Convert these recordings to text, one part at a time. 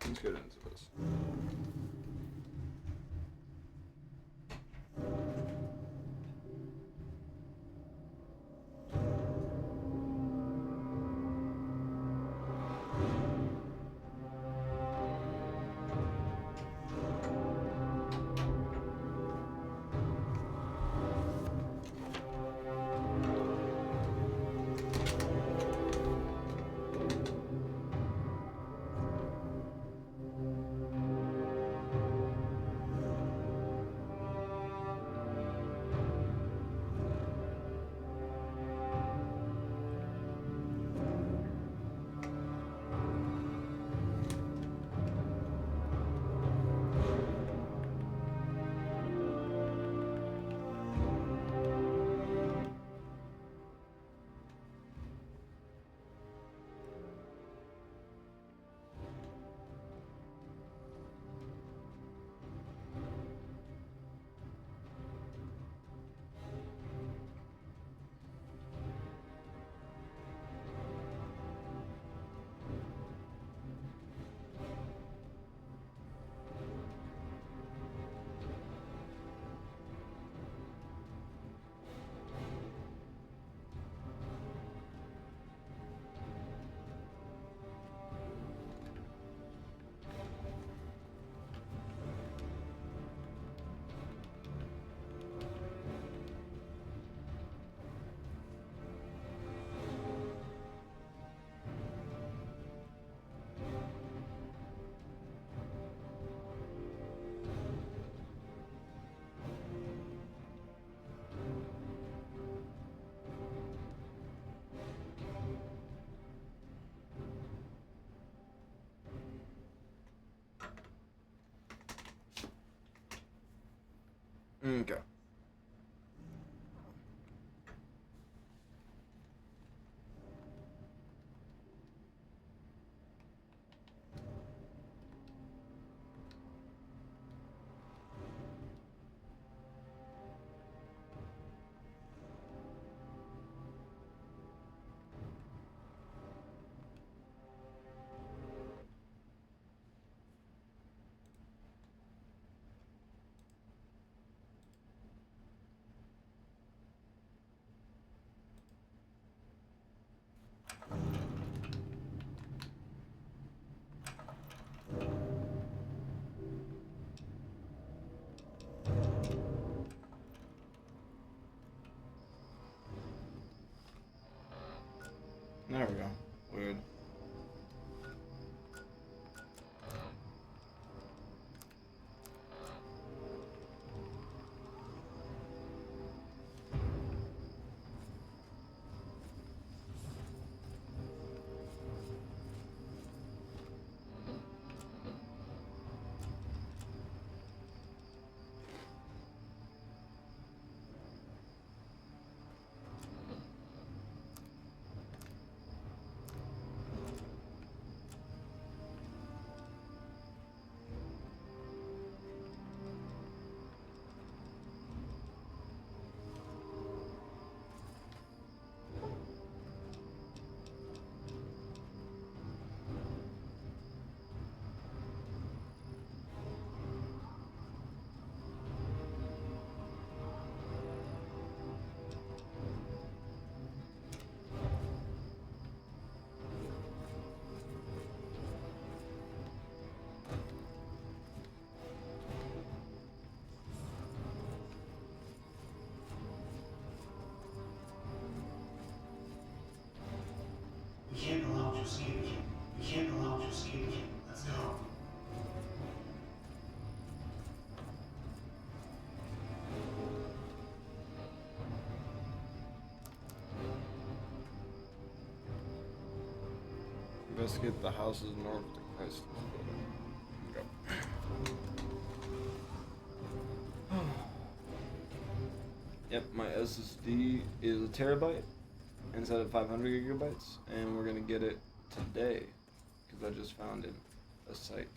Let's get into this. Okay. There we go. Weird. We can't allow it to escape again. We can't allow it to escape again. Let's go. Investigate the houses north of the priceless building. Go. Yep, my SSD is a terabyte instead of 500 gigabytes, and we're gonna get it today because I just found it a site.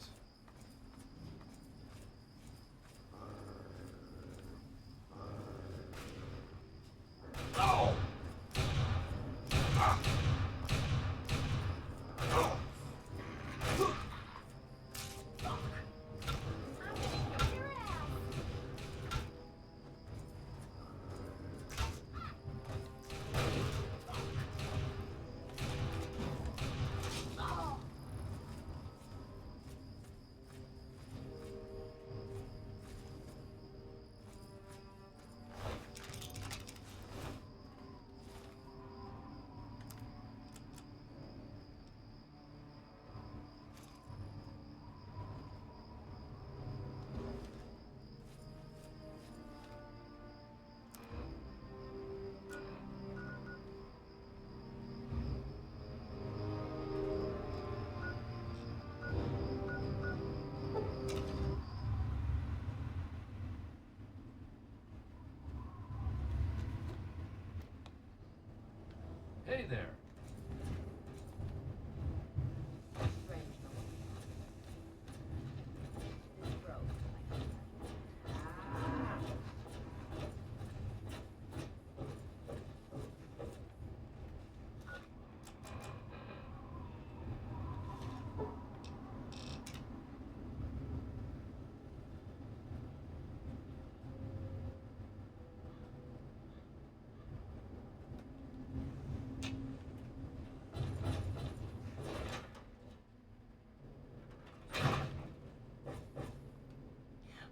Hey there.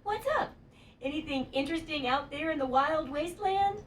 What's up? Anything interesting out there in the wild wasteland?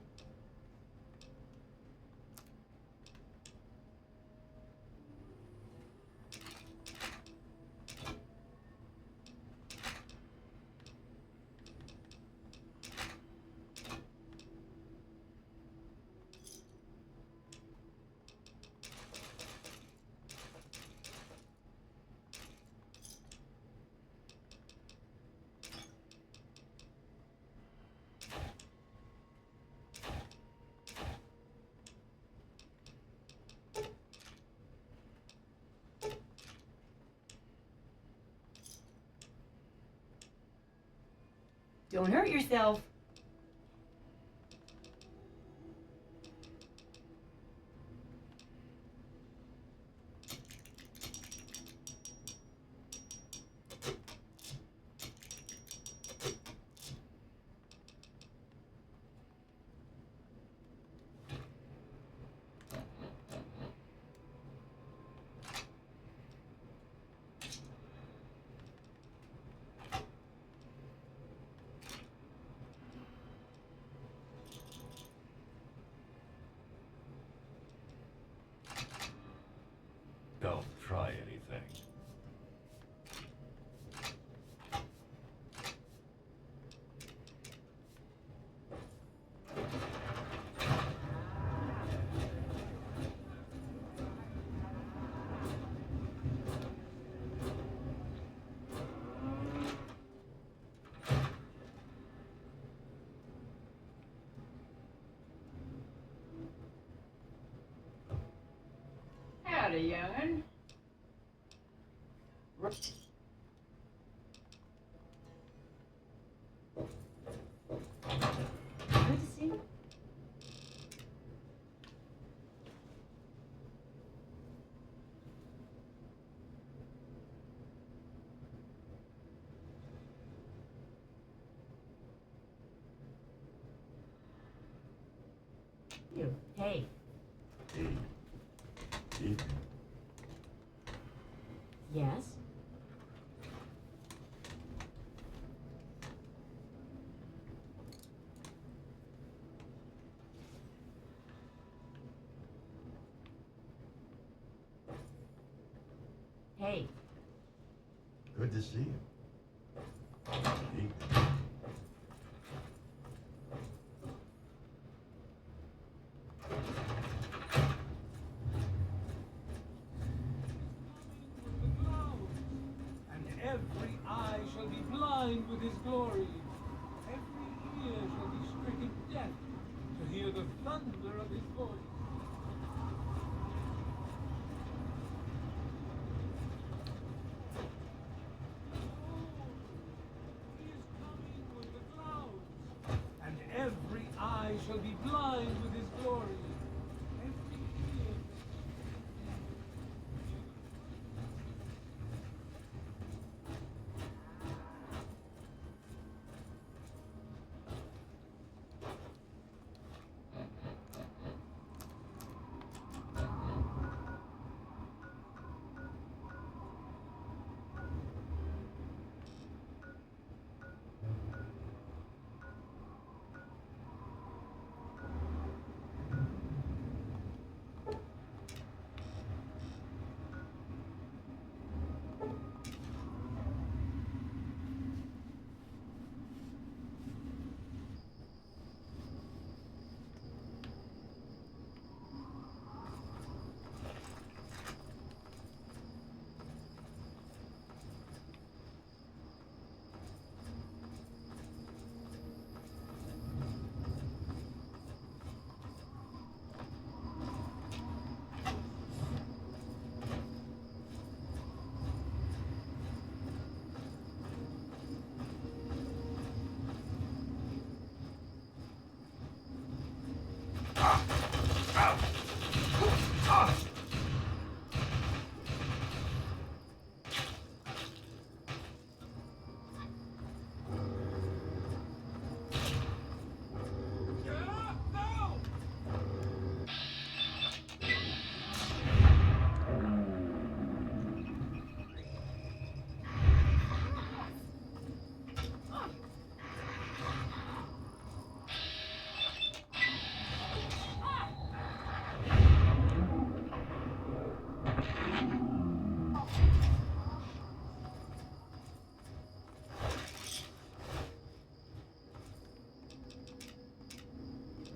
Don't hurt yourself. Don't try anything. Howdy, young'un. Good to see you. You. Hey. Yes? Hey. Good to see you. And every eye shall be blind with his glory. Every ear shall be stricken deaf to hear the thunder of his voice. He is coming with the clouds. And every eye shall be blind with his glory. Every ear.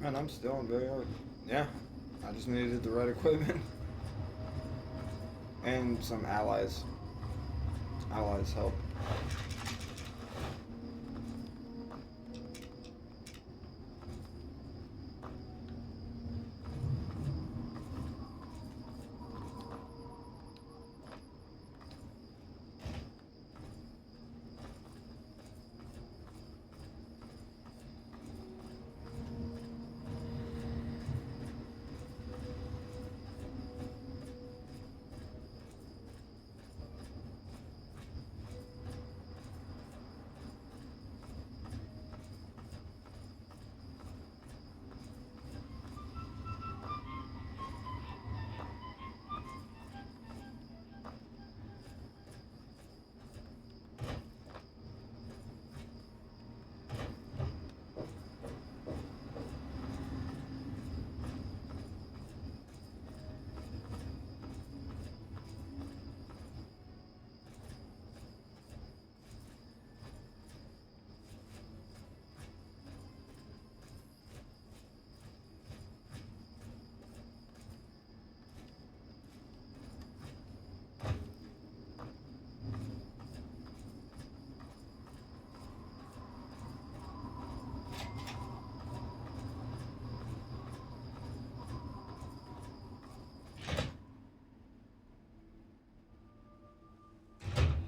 Man, I'm still in very hard. Yeah, I just needed the right equipment and some allies. Allies help.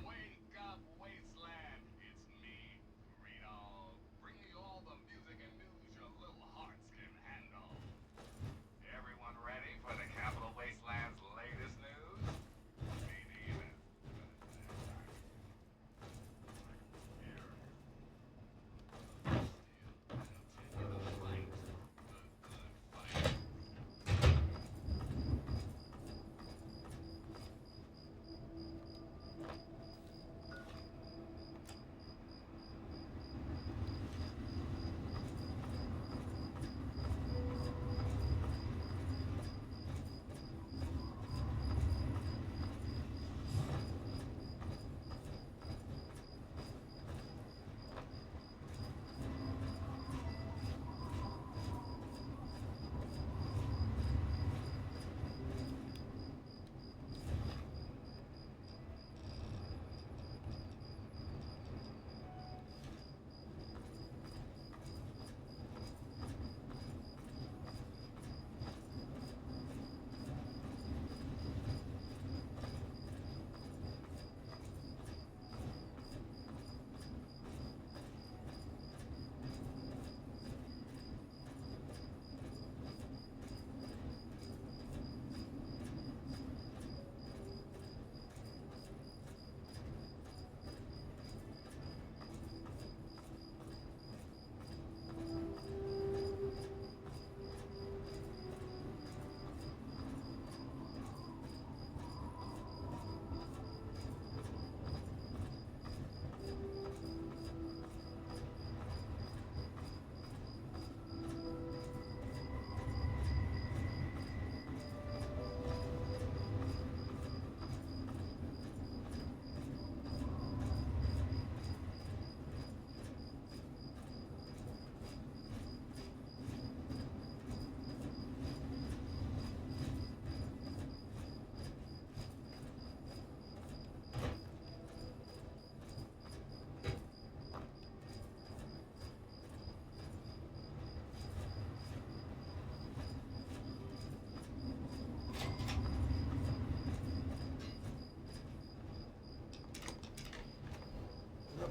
Wake up, wasteland! It's me, Reno, bringing you all the music and news your little hearts can handle. Everyone ready for the Capital Wasteland's latest news? Me neither. Here. Continue the fight. The good fight.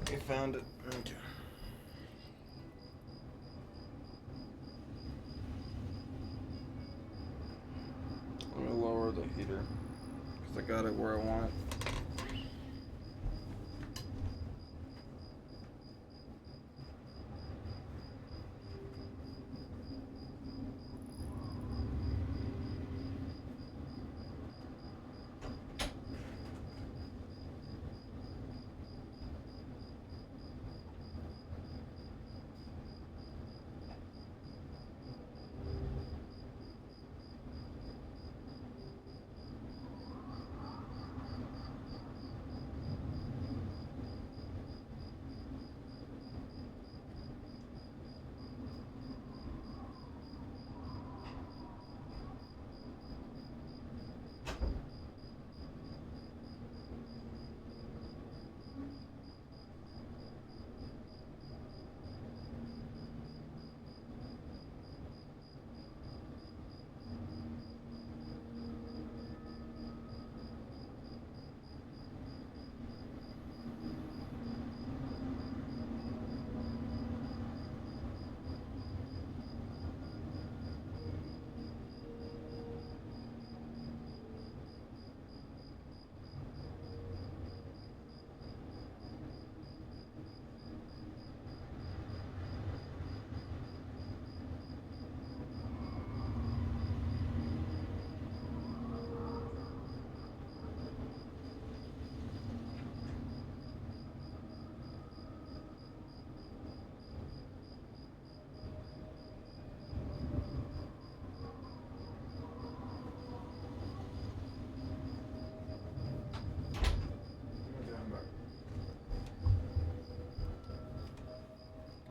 We found it. Okay. Let me lower the heater because I got it where I want it.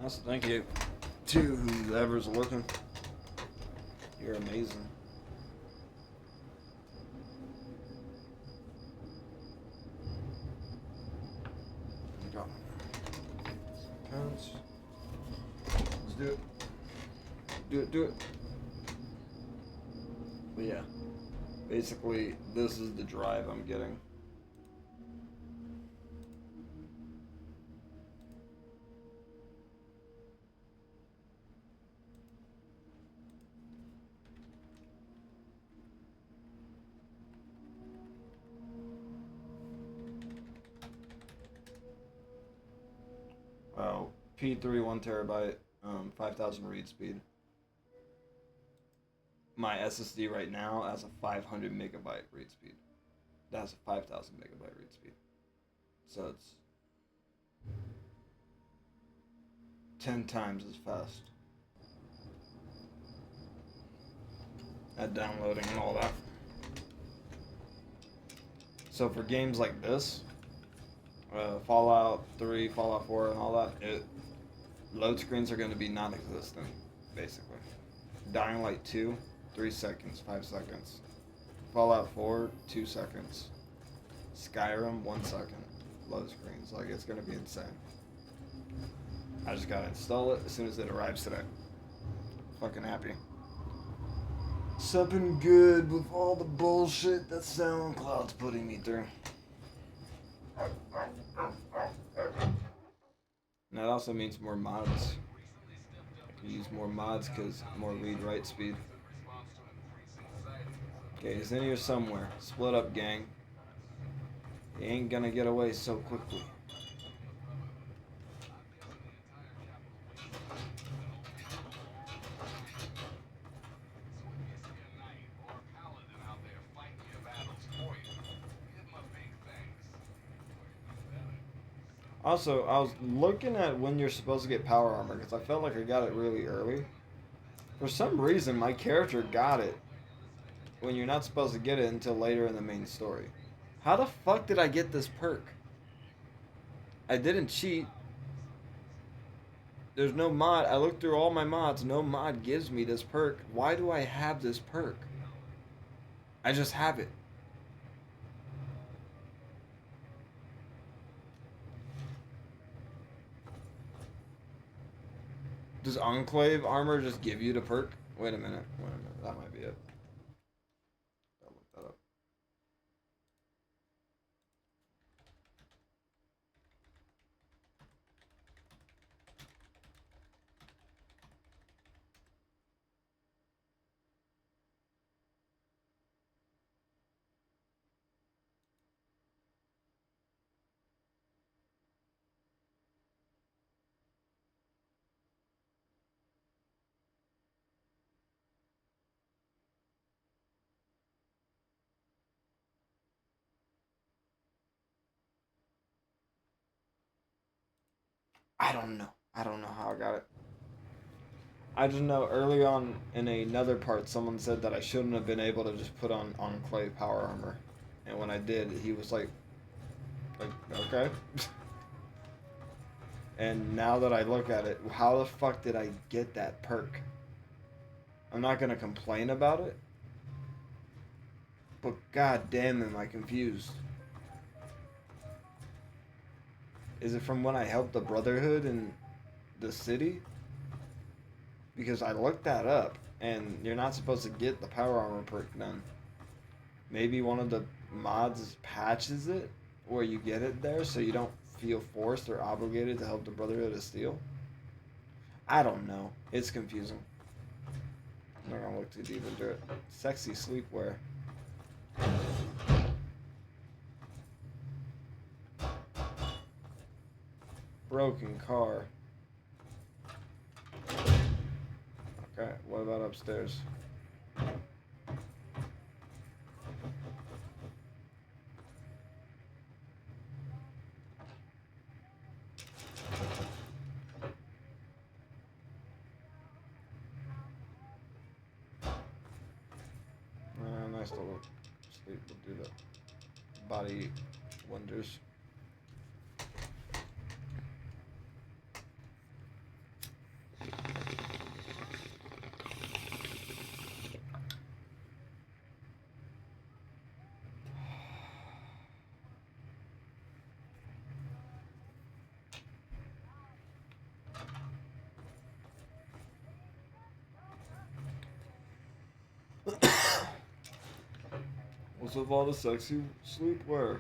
Also, thank you to whoever's looking. You're amazing. Go. Counts. Let's do it. Do it. But yeah, basically, this is the drive I'm getting. Wow, P3 1 terabyte, 5,000 read speed. My SSD right now has a 500 megabyte read speed. That has a 5,000 megabyte read speed. So it's 10 times as fast at downloading and all that. So for games like this, Fallout 3, Fallout 4, and all that, load screens are going to be non-existent, basically. Dying Light 2, 3 seconds, 5 seconds. Fallout 4, 2 seconds. Skyrim, 1 second. Load screens, like, it's going to be insane. I just got to install it as soon as it arrives today. Fucking happy. Something good with all the bullshit that SoundCloud's putting me through. And that also means more mods. I can use more mods because more read-write speed. Okay, he's in here somewhere. Split up, gang. He ain't gonna get away so quickly. Also, I was looking at when you're supposed to get power armor because I felt like I got it really early. For some reason, my character got it when you're not supposed to get it until later in the main story. How the fuck did I get this perk? I didn't cheat. There's no mod. I looked through all my mods. No mod gives me this perk. Why do I have this perk? I just have it. Does Enclave armor just give you the perk? Wait a minute. That might be it. I'll look that up. I don't know. I don't know how I got it. I just know early on in another part, someone said that I shouldn't have been able to just put on Enclave power armor. And when I did, he was like okay. And now that I look at it, how the fuck did I get that perk? I'm not gonna complain about it. But god damn am I confused. Is it from when I helped the Brotherhood in the city? Because I looked that up, and you're not supposed to get the power armor perk then. Maybe one of the mods patches it, where you get it there, so you don't feel forced or obligated to help the Brotherhood of Steel. I don't know. It's confusing. I'm not gonna look too deep into it. Sexy sleepwear. Broken car. Okay, what about upstairs? Nice little sleep will do the body wonders. Most of all the sexy sleepwear.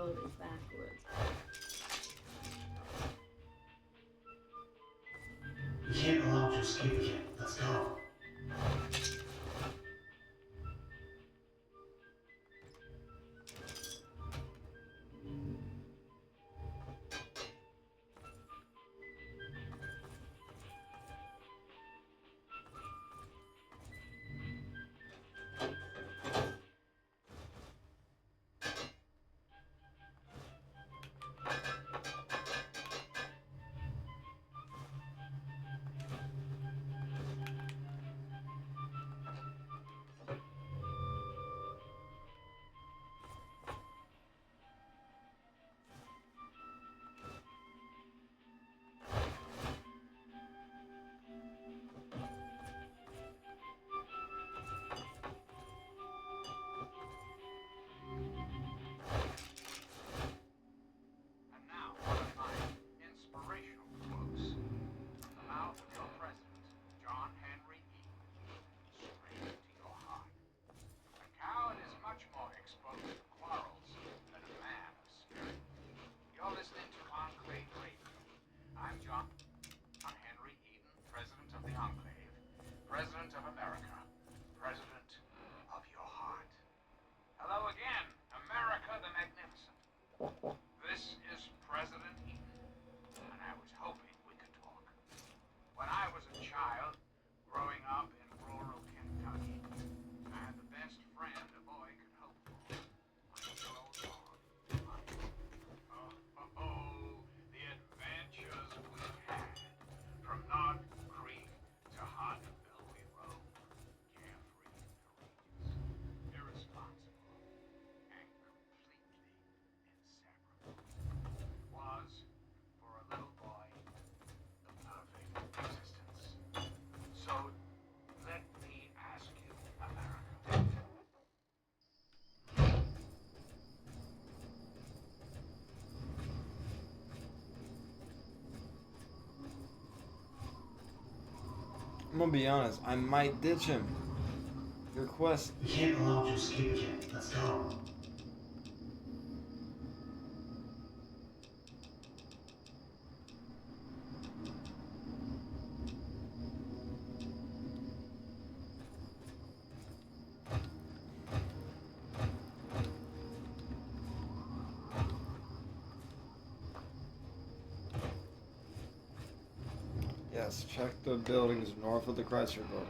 world is backwards. We can't allow him to escape again. Let's go. And now, one of my inspirational quotes from the mouth of your president, John Henry Eaton, straight into your heart. A coward is much more exposed to quarrels than a man of spirit. You're listening to Enclave Radio. I'm John Henry Eaton, president of the Enclave, president of America, president of your heart. Hello again, America the Magnificent. This is President Eaton, and I was hoping we could talk. When I was a child, growing up in rural Kentucky, I had the best friend a boy could hope for. My good old dog, Mike. Oh, the adventures we had. From Knob Creek to Huntsville we roamed, carefree and courageous, irresponsible, and completely inseparable. Was, for a little boy, the perfect existence. So, let me ask you, America. I'm gonna be honest, I might ditch him. Your quest. We can't allow him to escape again. Let's go. Yes, check the buildings north of the Chrysler building.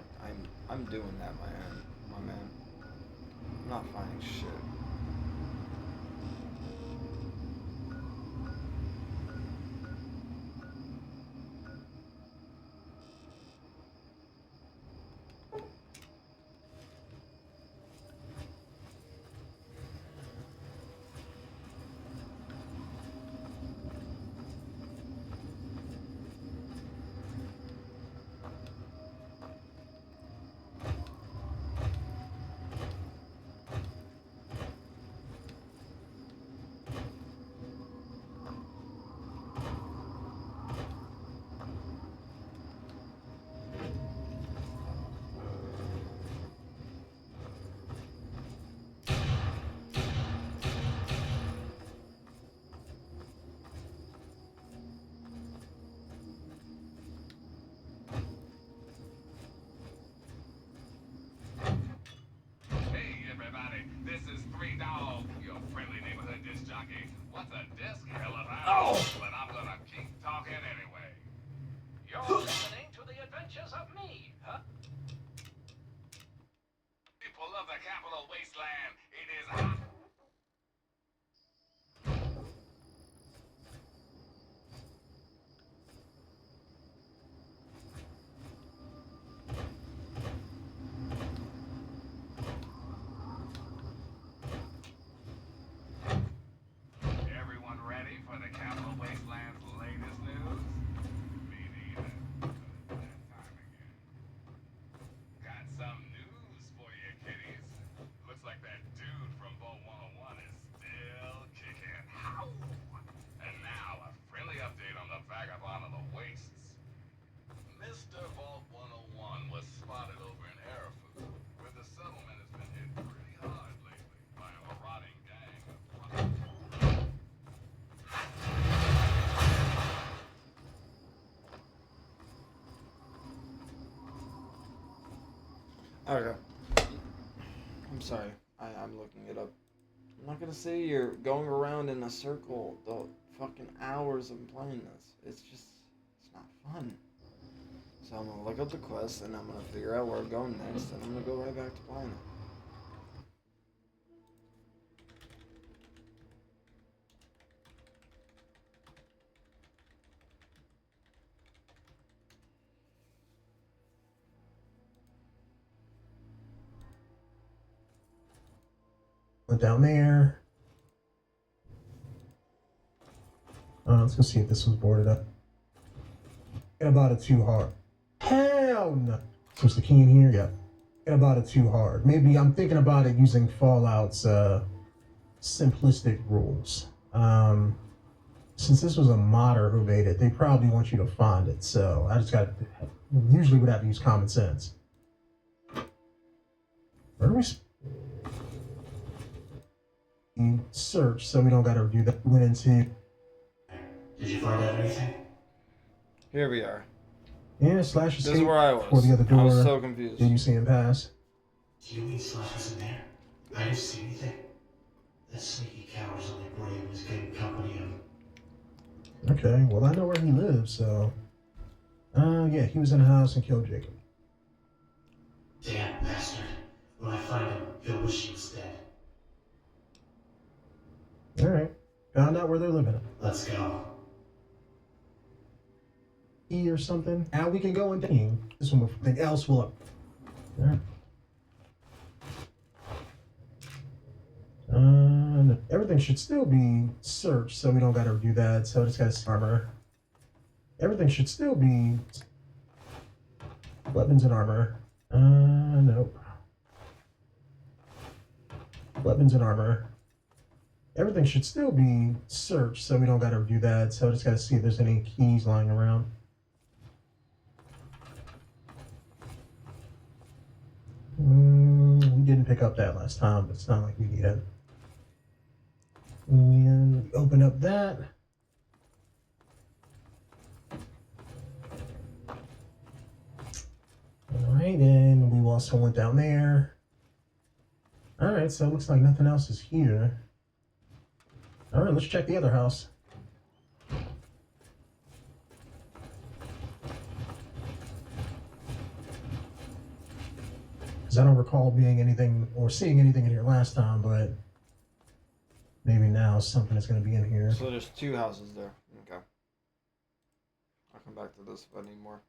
I'm doing that, my man. I'm not finding shit. Hey, everybody, this is Three Dog, your friendly neighborhood disc jockey. What's a disc? Hell if I know, but I'm gonna keep talking anyway. You're listening to the adventures of me, huh? People of the capital wasteland, it is hot. Everyone ready for the capital wasteland's latest news? Me neither. But it's that time again. Got some news for you, kiddies. Looks like that Okay. I'm sorry. I'm looking it up. I'm not gonna say you're going around in a circle the fucking hours of playing this. It's not fun. So I'm gonna look up the quest and I'm gonna figure out where I'm going next and I'm gonna go right back to playing it. Went down there. Let's go see if this was boarded up. Get about it too hard. Hell no. Switch the key in here. Yeah. Get about it too hard. Maybe I'm thinking about it using Fallout's simplistic rules. Since this was a modder who made it, they probably want you to find it. So I just got usually would have to use common sense. Where do we search so we don't gotta do that? Went into. Did you find out anything? Here we are. Yeah, slash escape. This is where I For the was. other door. I was so confused. Did you see him pass? Do you mean Slash was in there? I didn't see anything. That sneaky coward's only brave was getting company of. Okay, well I know where he lives, so. Yeah, he was in a house and killed Jacob. Damn bastard. When I find him, he'll wish he was dead. Alright. Found out where they're living. Let's go. E or something. Now we can go and ding. This one before anything else will up. Alright. Everything should still be searched, so we don't gotta do that. So I just gotta armor. Everything should still be weapons and armor. Nope. Weapons and armor. Everything should still be searched, so we don't gotta do that. So I just gotta see if there's any keys lying around. We didn't pick up that last time, but it's not like we need it. And open up that. Alright, and we also went down there. Alright, so it looks like nothing else is here. Alright, let's check the other house. Because I don't recall being anything or seeing anything in here last time, but maybe now something is going to be in here. So there's two houses there. Okay. I'll come back to this if I need more.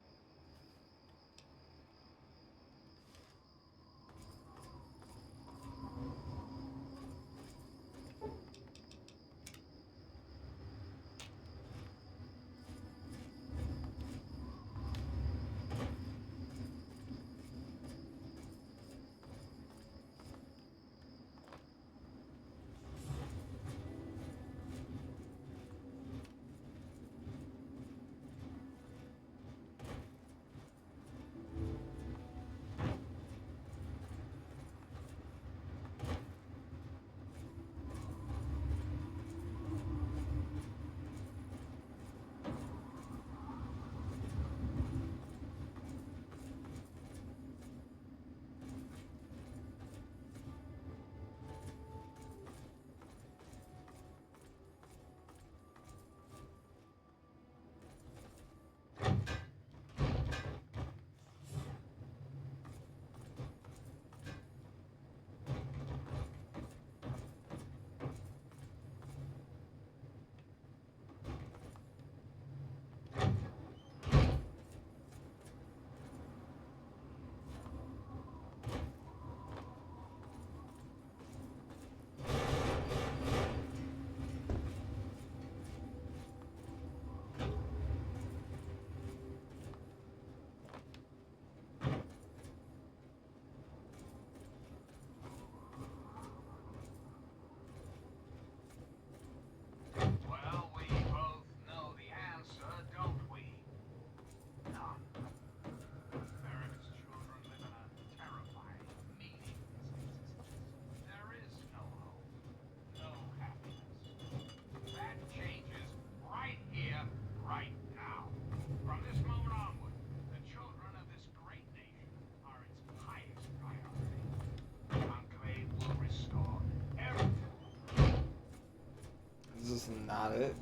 this not it?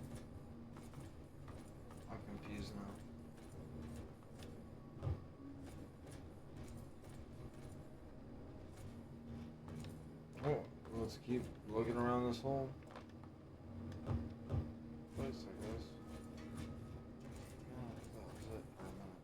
I'm confused now. Oh, let's keep looking around this whole place, I guess. Yeah, that was it for a minute.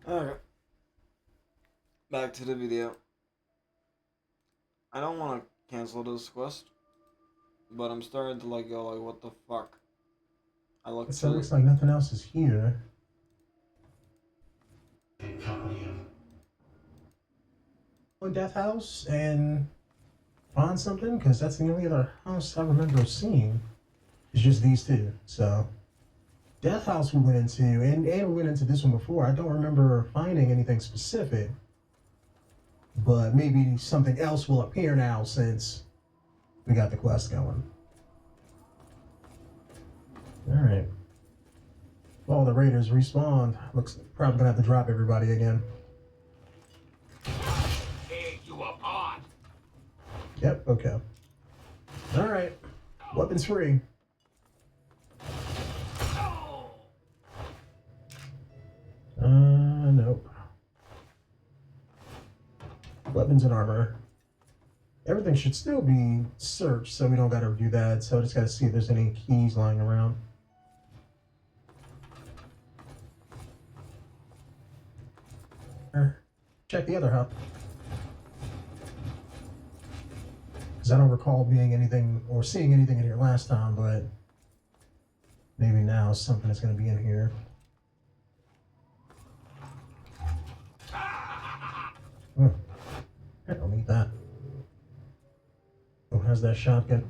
Alright. Back to the video. I don't want to cancel this quest, but I'm starting to like go like, what the fuck? I look So it through. looks like nothing else is here. In company of One death house and find something, because that's the only other house I remember seeing. It's just these two. So death house we went into, and we went into this one before. I don't remember finding anything specific, but maybe something else will appear now since we got the quest going. All right. All the raiders respawned. Looks like probably gonna have to drop everybody again. Hey, you apart! Yep. Okay. All right. Weapons free. Nope. Weapons and armor. Everything should still be searched, so we don't gotta do that. So I just gotta see if there's any keys lying around. Check the other hub. Because I don't recall being anything or seeing anything in here last time, but maybe now something is going to be in here. Oh, I don't need that. Oh, how's that shotgun?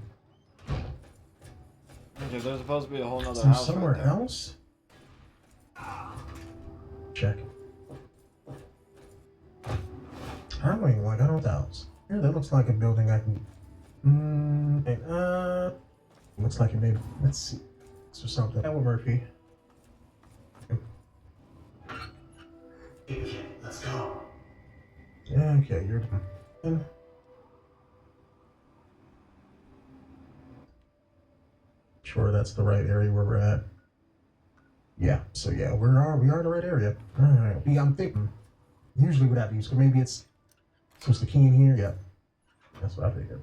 Okay, there's supposed to be a whole nother Is there house somewhere right there. else? Check. Highway like I don't doubt. Yeah, that looks like a building I can. Looks like it maybe. Let's see. Or something. That was Murphy. okay, let's go. Yeah, okay, you're done. Sure, that's the right area where we're at. Yeah, so yeah, we are in the right area. Alright. Yeah, I'm thinking. Usually what I've used, but maybe it's supposed to key in here. Yeah. That's what I figured.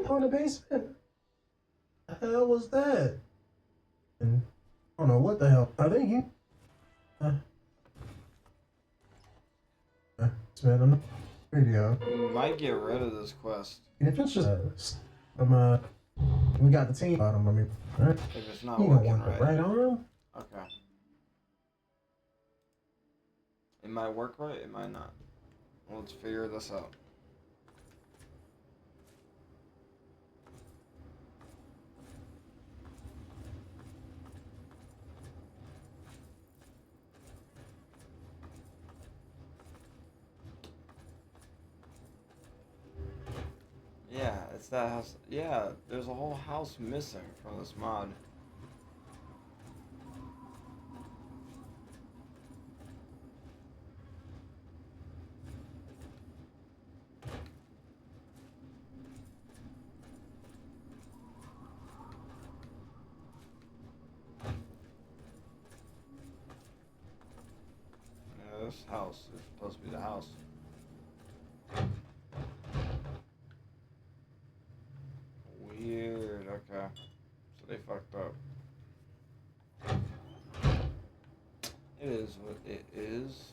Oh, in the basement? The hell was that? And I don't know what the hell. Are they you? It's been on the video. We might get rid of this quest And if it's just we got the team bottom. I mean, right? if it's not You don't working want the right. right arm. Okay. It might work right, it might not. Let's figure this out. Yeah, it's that house. Yeah, there's a whole house missing from this mod. Yeah, this house is supposed to be the house. Weird, okay. So they fucked up. It is what it is.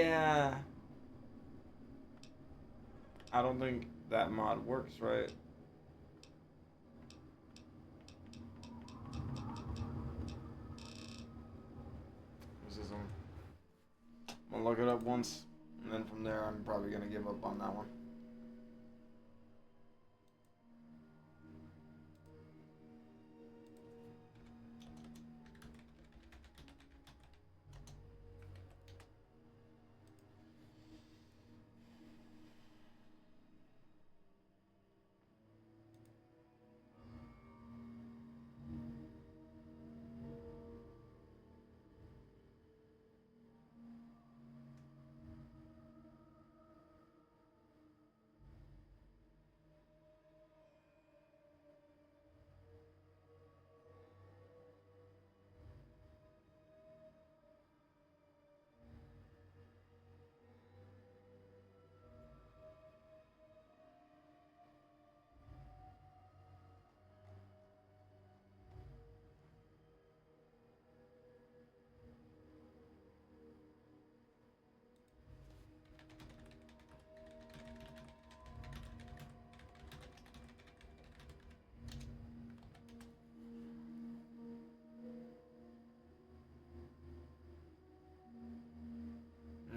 Yeah. I don't think that mod works right. This is I'm gonna look it up once, and then from there I'm probably gonna give up on that one.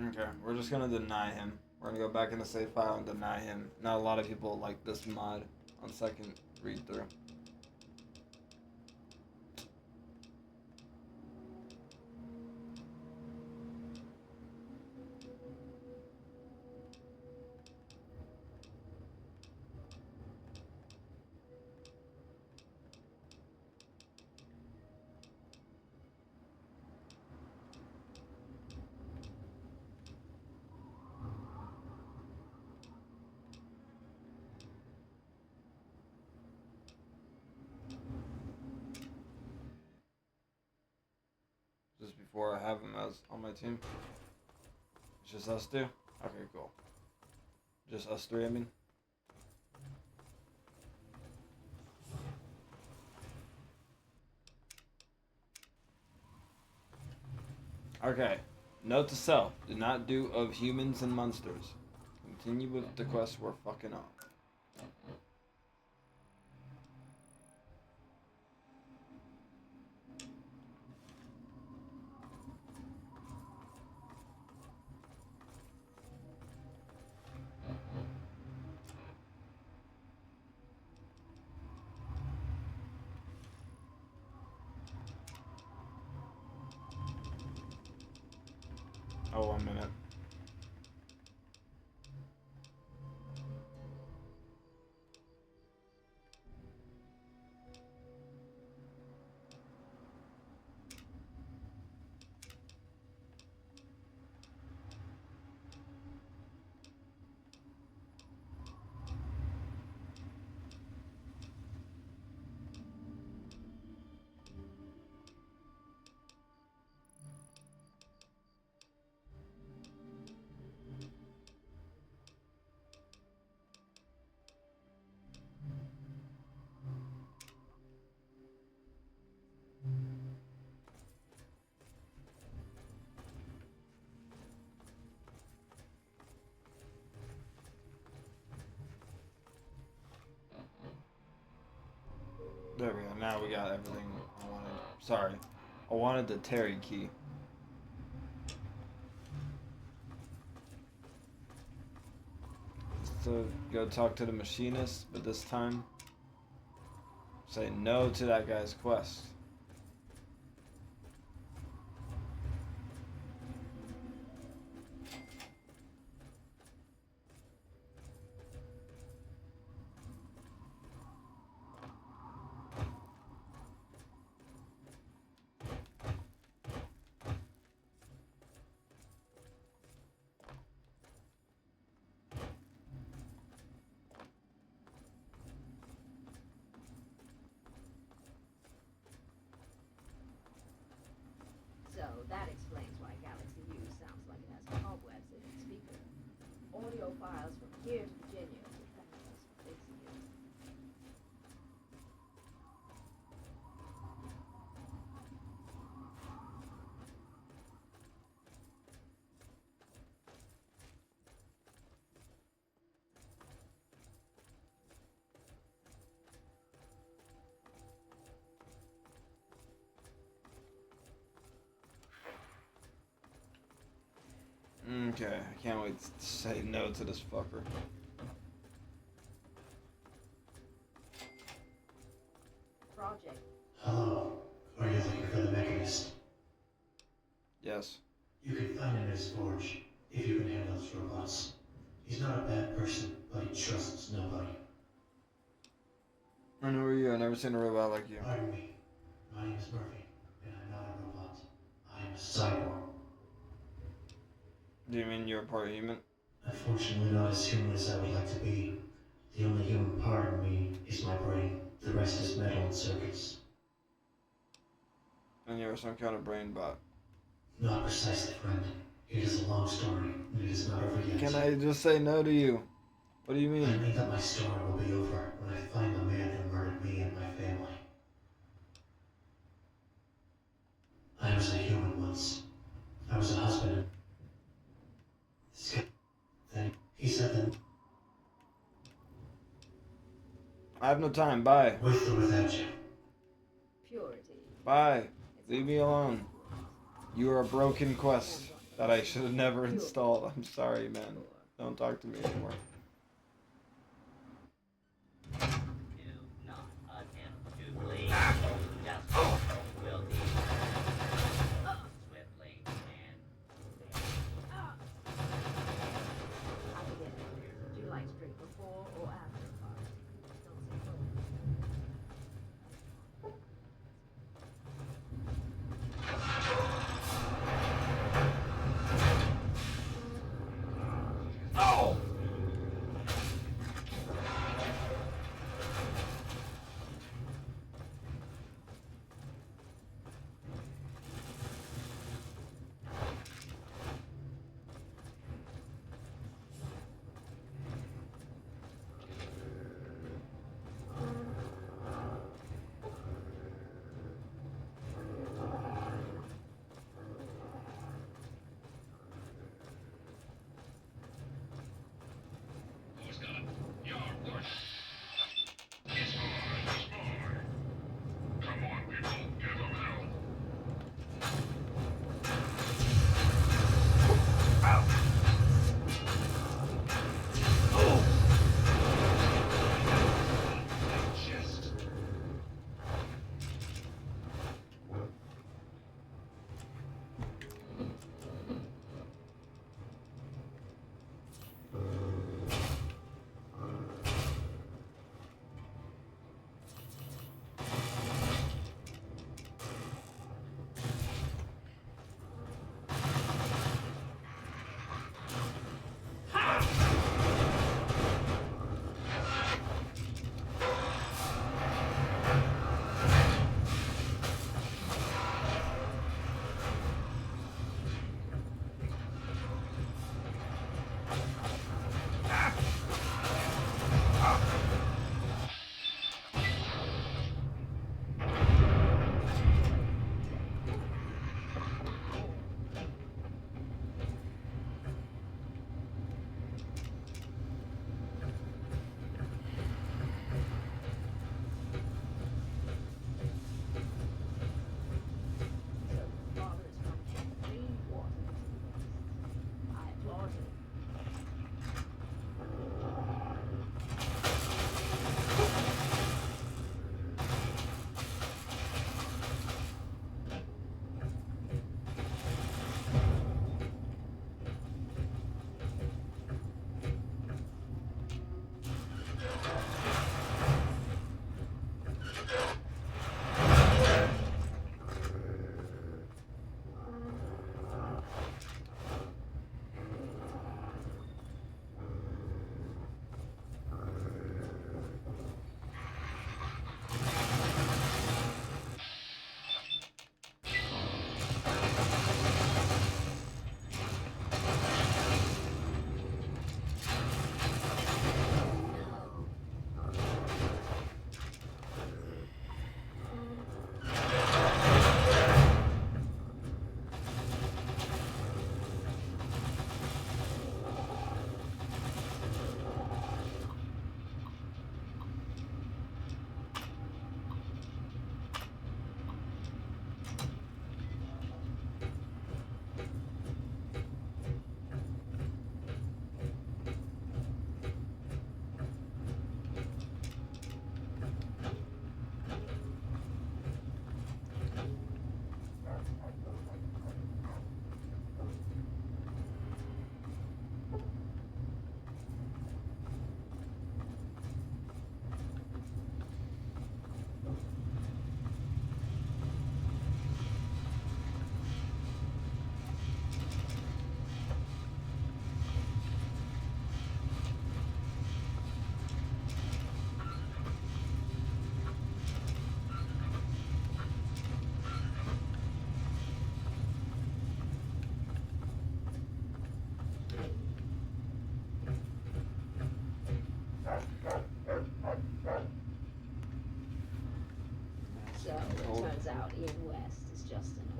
Okay, we're just gonna deny him. We're gonna go back in the save file and deny him. Not a lot of people like this mod on second read through. Just before I have him as on my team. It's just us two? Okay, cool. Just us three, I mean. Okay. Note to self. Do not do of humans and monsters. Continue with the quest we're fucking on. Oh, 1 minute. There we go. Now we got everything I wanted. Sorry. I wanted the Terry key. So go talk to the machinist, but this time say no to that guy's quest. So that explains why Galaxy News sounds like it has cobwebs in its speaker. Audio files from here to Virginia, which benefits from fixing it. Okay, I can't wait to say no to this fucker. Project. Hello. Are you looking for the Mechanist? Yes. You can find him in his forge, if you can handle his robots. He's not a bad person, but he trusts nobody. And who are you? I've never seen a robot like you. Pardon me. My name is Murphy, and I'm not a robot. I am a cyborg. Do you mean you're part human? Unfortunately, not as human as I would like to be. The only human part of me is my brain. The rest is metal and circuits. And you're some kind of brain bot. Not precisely, friend. It is a long story, and it is not over yet. Can I just say no to you? What do you I mean? mean that my story will be over when I find the man who murdered me and my family. I was a human once. I was a husband. Then he said that I have no time. Bye. with or without you. Purity. Bye. Leave me alone. You are a broken quest that I should have never installed. I'm sorry, man. Don't talk to me anymore. I get it. Do you like to drink before or after a party? Don't say both. Oh!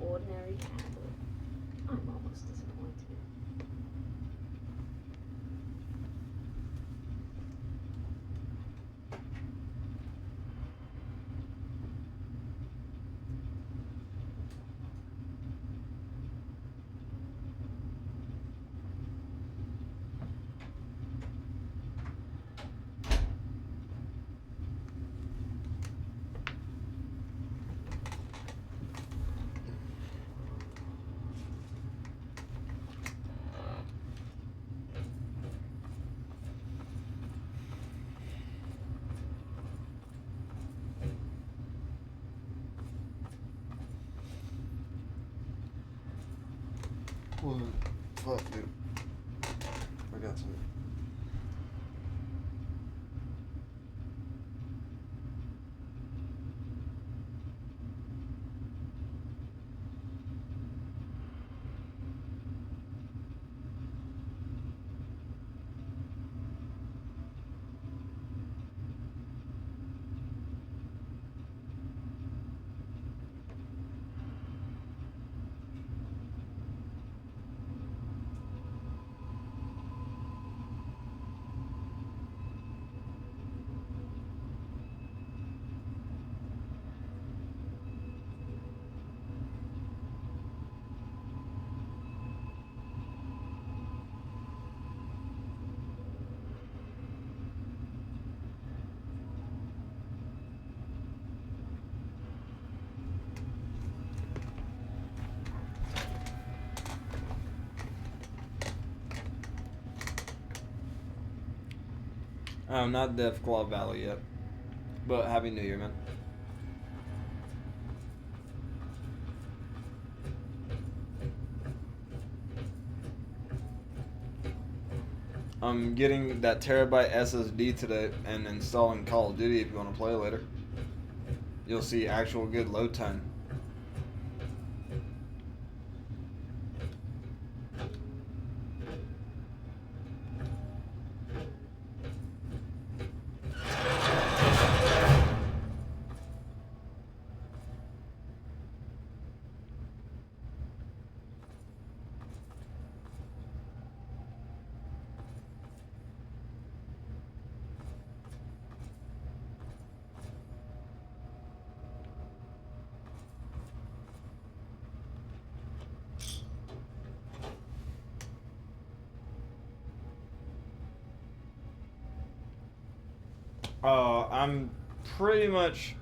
ordinary candle. I'm almost disappointed. Well, fuck, dude. I got some. Not Deathclaw Valley yet. But Happy New Year, man. I'm getting that terabyte SSD today and installing Call of Duty if you want to play later. You'll see actual good load time. I'm pretty much,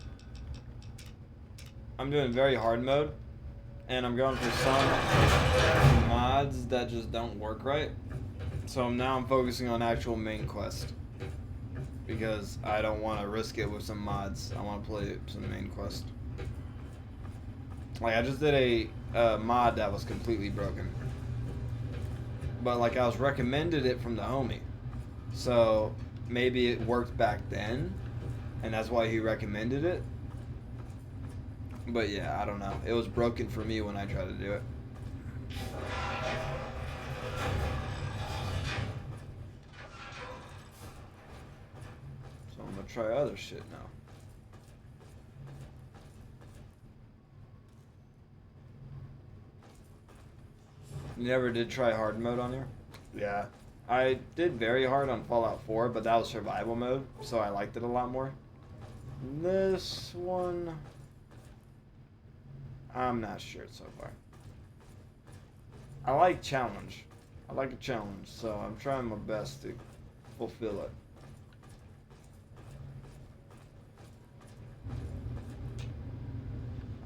I'm doing very hard mode, and I'm going for some mods that just don't work right. So now I'm focusing on actual main quest, because I don't want to risk it with some mods. I want to play some main quest. Like, I just did a mod that was completely broken, but like I was recommended it from the homie, so maybe it worked back then, and that's why he recommended it. But yeah, I don't know. It was broken for me when I tried to do it. So I'm gonna try other shit now. You never did try hard mode on here? Yeah. I did very hard on Fallout 4, but that was survival mode, so I liked it a lot more. This one, I'm not sure so far. I like challenge. I like a challenge, so I'm trying my best to fulfill it.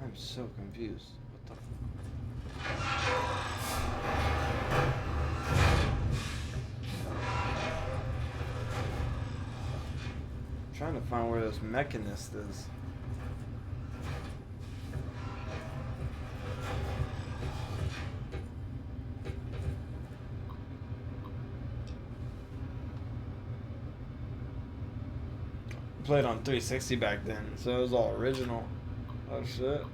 I'm so confused. What the trying to find where this mechanist is. I played on 360 back then, so it was all original. Oh shit.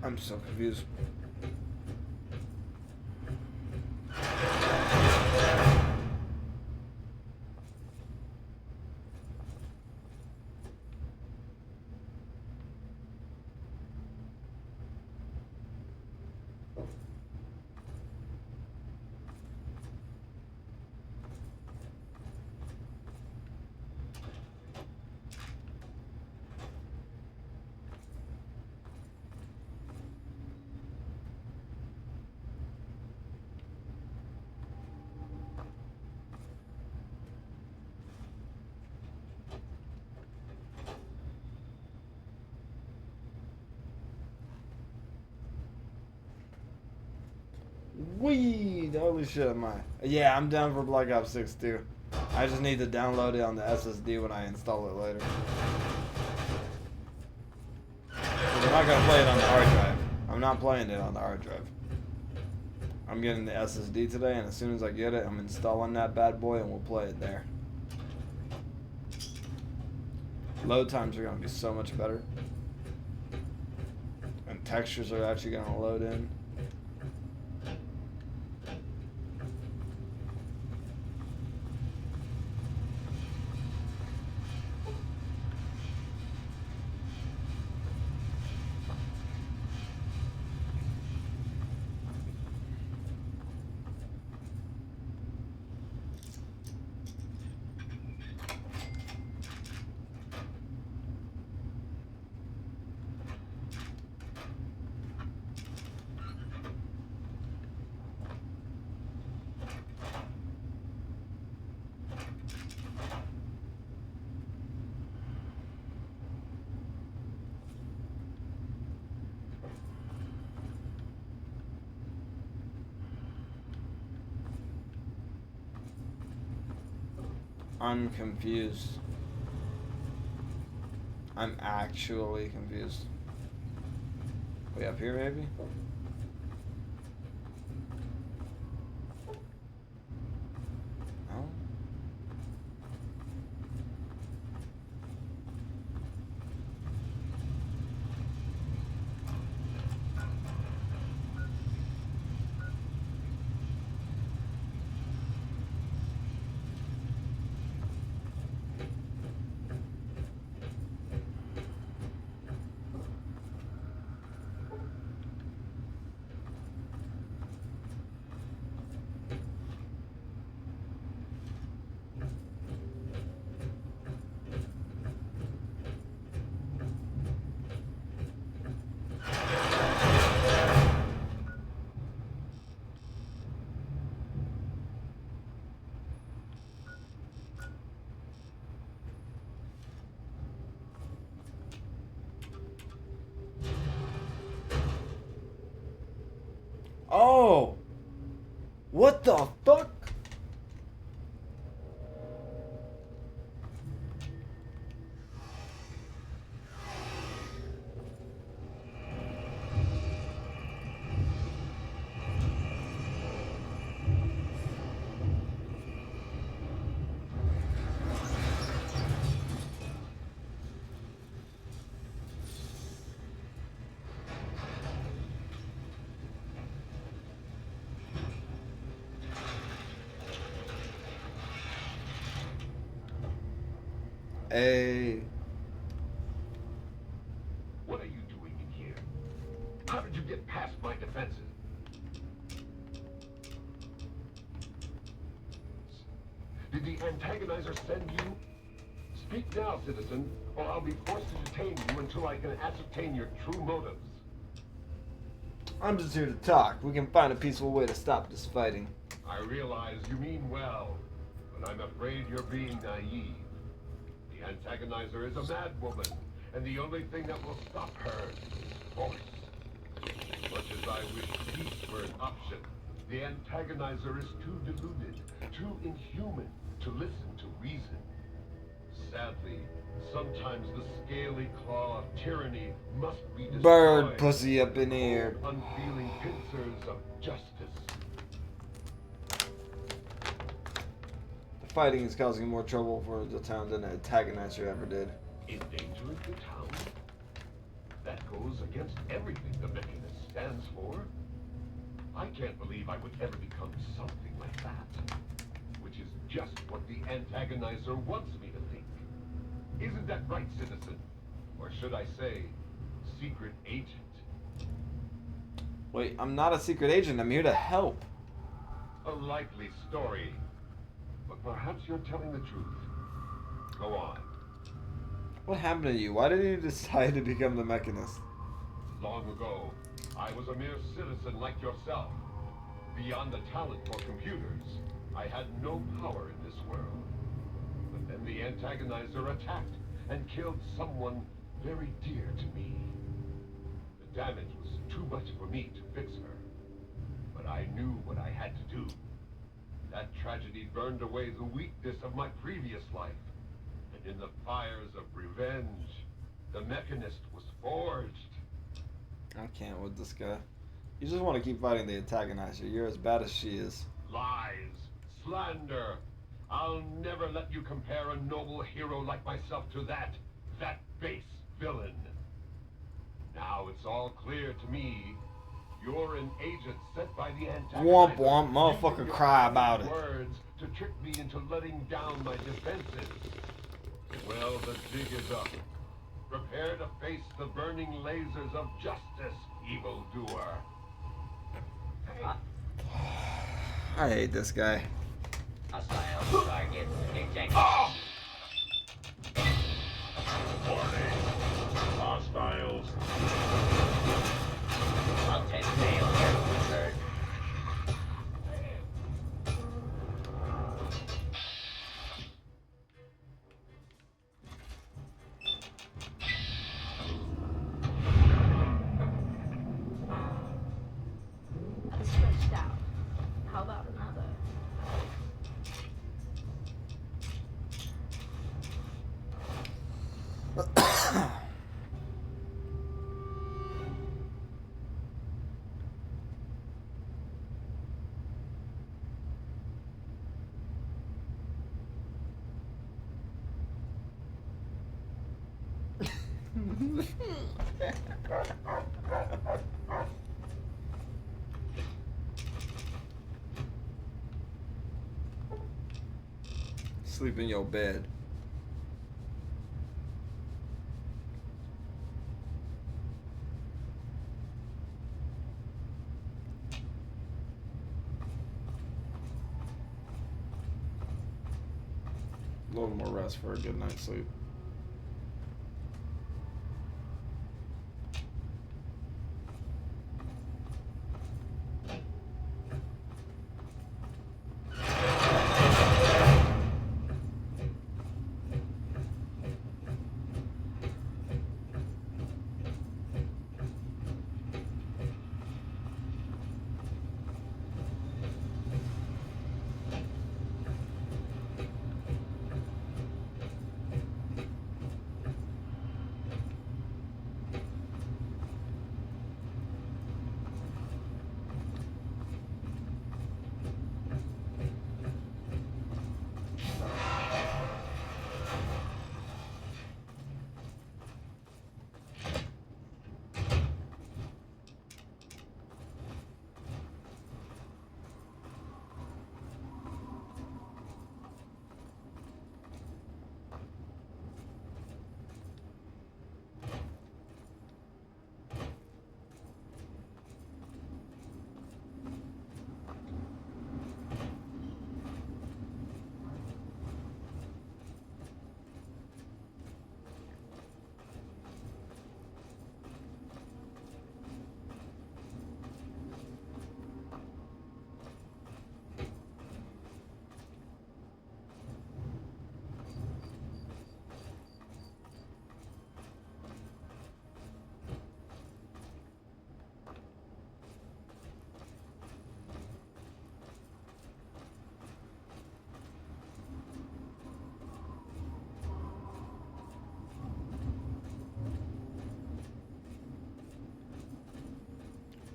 I'm so confused. Weed! Holy shit, am I? Yeah, I'm down for Black Ops 6 too. I just need to download it on the SSD when I install it later. 'Cause I'm not gonna play it on the hard drive. I'm not playing it on the hard drive. I'm getting the SSD today, and as soon as I get it, I'm installing that bad boy and we'll play it there. Load times are gonna be so much better. And textures are actually gonna load in. I'm confused. I'm actually confused. We up here, maybe? No? Oh! What the fuck? What are you doing in here? How did you get past my defenses? Did the antagonizer send you? Speak now, citizen, or I'll be forced to detain you until I can ascertain your true motives. I'm just here to talk. We can find a peaceful way to stop this fighting. I realize you mean well, but I'm afraid you're being naive. The antagonizer is a mad woman, and the only thing that will stop her is force. Much as I wish peace were an option, the antagonizer is too deluded, too inhuman to listen to reason. Sadly, sometimes the scaly claw of tyranny must be destroyed. Bird pussy up in here. Unfeeling pincers of justice. The fighting is causing more trouble for the town than the antagonizer ever did. Endangering the town? That goes against everything the Mechanic stands for. I can't believe I would ever become something like that. Which is just what the antagonizer wants me to think. Isn't that right, citizen? Or should I say, secret agent? Wait, I'm not a secret agent. I'm here to help. A likely story. But perhaps you're telling the truth. Go on. What happened to you? Why did you decide to become the Mechanist? Long ago, I was a mere citizen like yourself. Beyond the talent for computers, I had no power in this world. But then the antagonizer attacked and killed someone very dear to me. The damage was too much for me to fix her. But I knew what I had to do. That tragedy burned away the weakness of my previous life. And in the fires of revenge, the Mechanist was forged. I can't with this guy. You just want to keep fighting the antagonizer. You're as bad as she is. Lies, slander. I'll never let you compare a noble hero like myself to that base villain. Now it's all clear to me. You're an agent sent by the antagonizer. Womp womp, motherfucker, using your cry about it. words to trick me into letting down my defenses. Well, the jig is up. Prepare to face the burning lasers of justice, evildoer. I hate this guy. Hostile target detected. Warning. Hostiles. Content failure occurred. Stretched out. How about another? Sleep in your bed. A little more rest for a good night's sleep.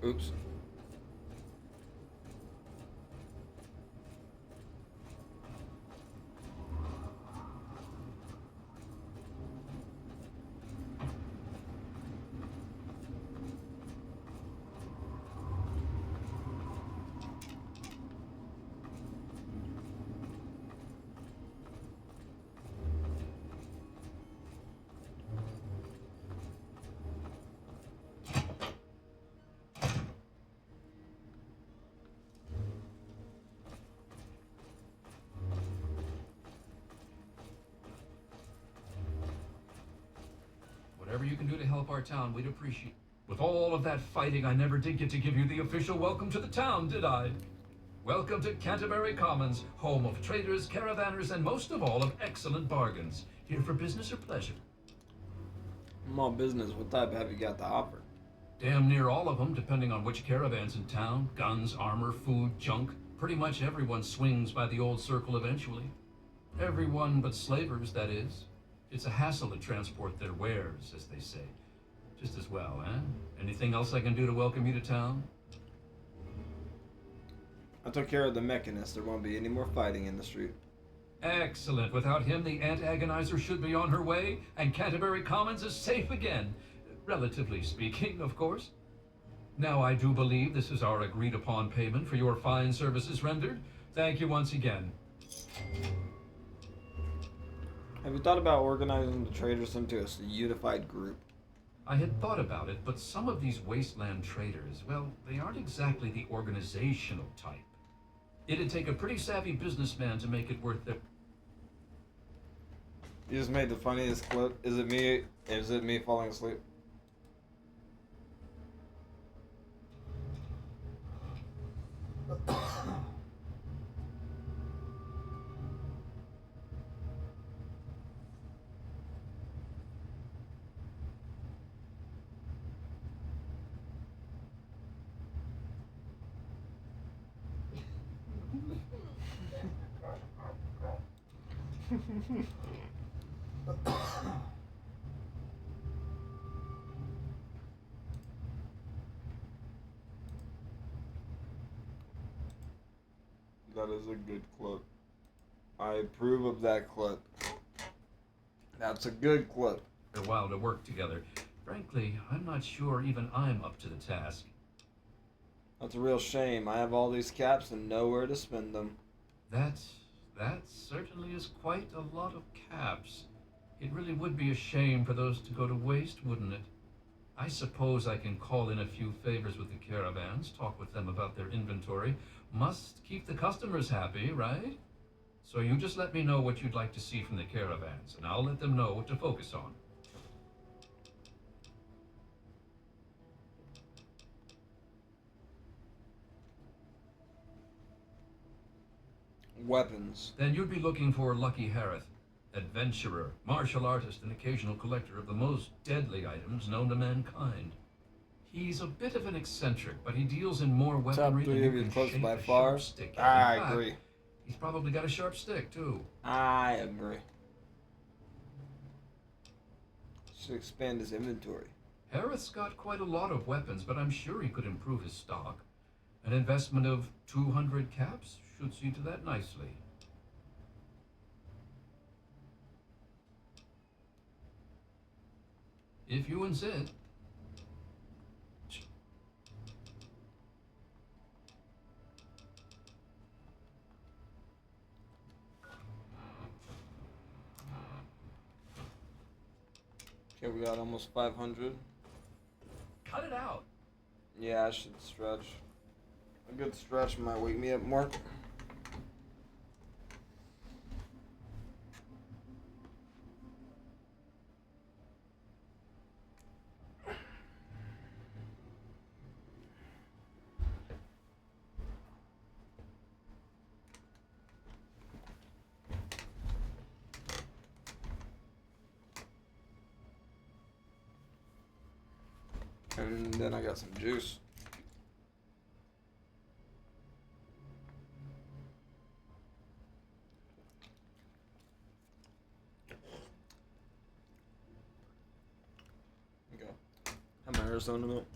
Oops. Whatever you can do to help our town, we'd appreciate. With all of that fighting, I never did get to give you the official welcome to the town, did I? Welcome to Canterbury Commons, home of traders, caravanners, and most of all, of excellent bargains. Here for business or pleasure? I'm all business. What type have you got to offer? Damn near all of them, depending on which caravan's in town. Guns, armor, food, junk. Pretty much everyone swings by the old circle eventually. Everyone but slavers, that is. It's a hassle to transport their wares, as they say. Just as well, eh? Anything else I can do to welcome you to town? I took care of the mechanist. There won't be any more fighting in the street. Excellent. Without him, the Ant Agonizer should be on her way, and Canterbury Commons is safe again. Relatively speaking, of course. Now, I do believe this is our agreed-upon payment for your fine services rendered. Thank you once again. Have you thought about organizing the traders into a unified group? I had thought about it, but some of these wasteland traders, well, they aren't exactly the organizational type. It'd take a pretty savvy businessman to make it worth their... You just made the funniest clip. Is it me? Is it me falling asleep? That is a good clip. I approve of that clip. That's a good clip. A while to work together. Frankly, I'm not sure even I'm up to the task. That's a real shame. I have all these caps and nowhere to spend them. That certainly is quite a lot of caps. It really would be a shame for those to go to waste, wouldn't it? I suppose I can call in a few favors with the caravans, talk with them about their inventory. Must keep the customers happy, right? So you just let me know what you'd like to see from the caravans, and I'll let them know what to focus on. Weapons. Then you'd be looking for Lucky Harith, adventurer, martial artist, and occasional collector of the most deadly items known to mankind. He's a bit of an eccentric, but he deals in more weaponry Top than 3 you of your can clips shape by a far. sharp stick at. I In fact, agree. He's probably got a sharp stick, too. I agree. Should expand his inventory. Harith's got quite a lot of weapons, but I'm sure he could improve his stock. An investment of 200 caps should see to that nicely. If you insist. Okay, we got almost 500. Cut it out. Yeah, I should stretch. A good stretch might wake me up more. And then I got some juice. Okay. Have my Arizona milk.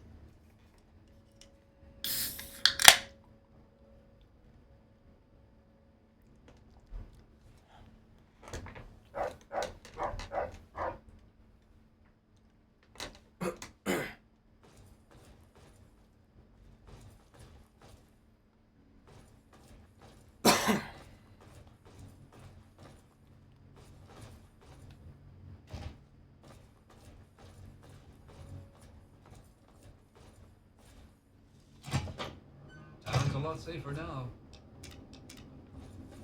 Town's a lot safer now.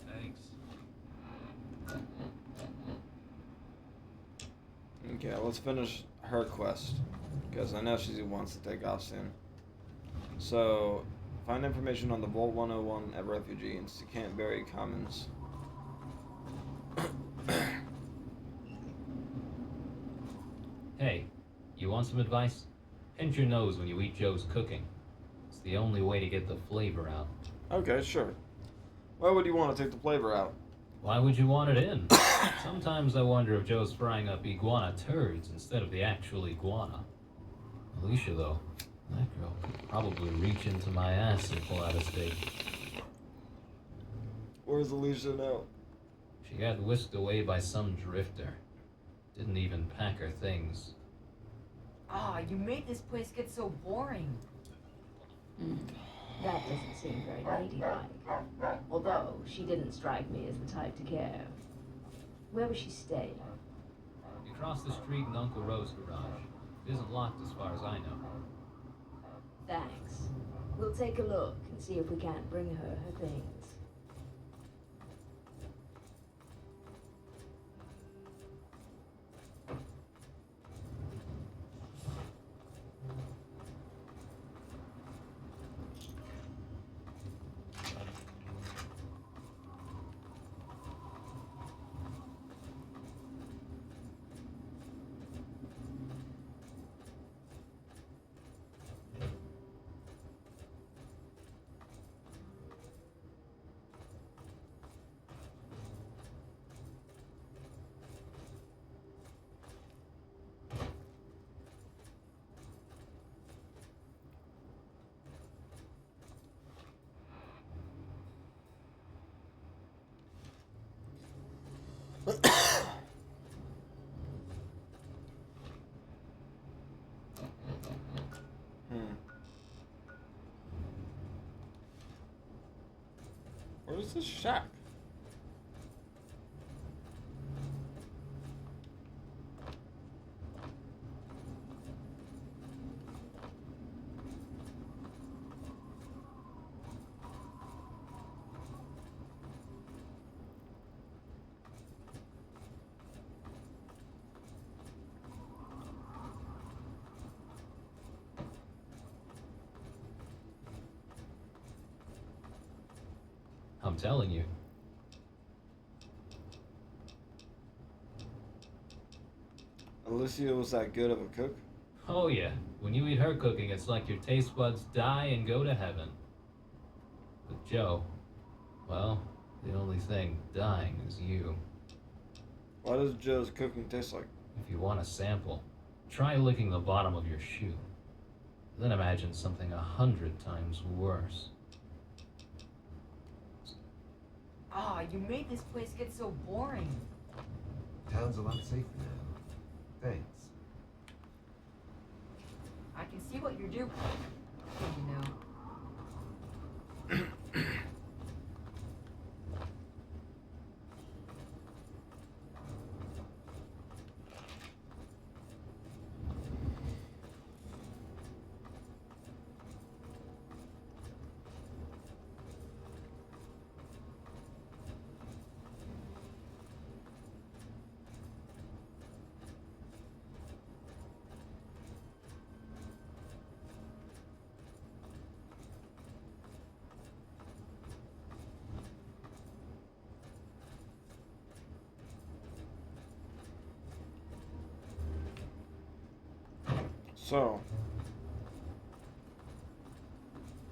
Thanks. Okay, let's finish her quest, because I know she wants to take off soon. So, find information on the Vault 101 at Refugee and Canterbury Commons. Hey, you want some advice? Pinch your nose when you eat Joe's cooking. It's the only way to get the flavor out. Okay, sure. Why would you want to take the flavor out? Why would you want it in? Sometimes I wonder if Joe's frying up iguana turds instead of the actual iguana. Alicia, though, that girl could probably reach into my ass and pull out a steak. Where's Alicia now? She got whisked away by some drifter. Didn't even pack her things. Ah, you made this place get so boring. That doesn't seem very ladylike. Although, she didn't strike me as the type to care. Where was she staying? You cross the street in Uncle Rose's garage. It isn't locked as far as I know. Thanks. We'll take a look and see if we can't bring her things. Where's this shack? I'm telling you. Alicia was that good of a cook? Oh yeah, when you eat her cooking, it's like your taste buds die and go to heaven. But Joe, well, the only thing dying is you. What does Joe's cooking taste like? If you want a sample, try licking the bottom of your shoe. Then imagine something 100 times worse. Ah, you made this place get so boring. Town's a lot safer now. Thanks. I can see what you're doing. You know. So,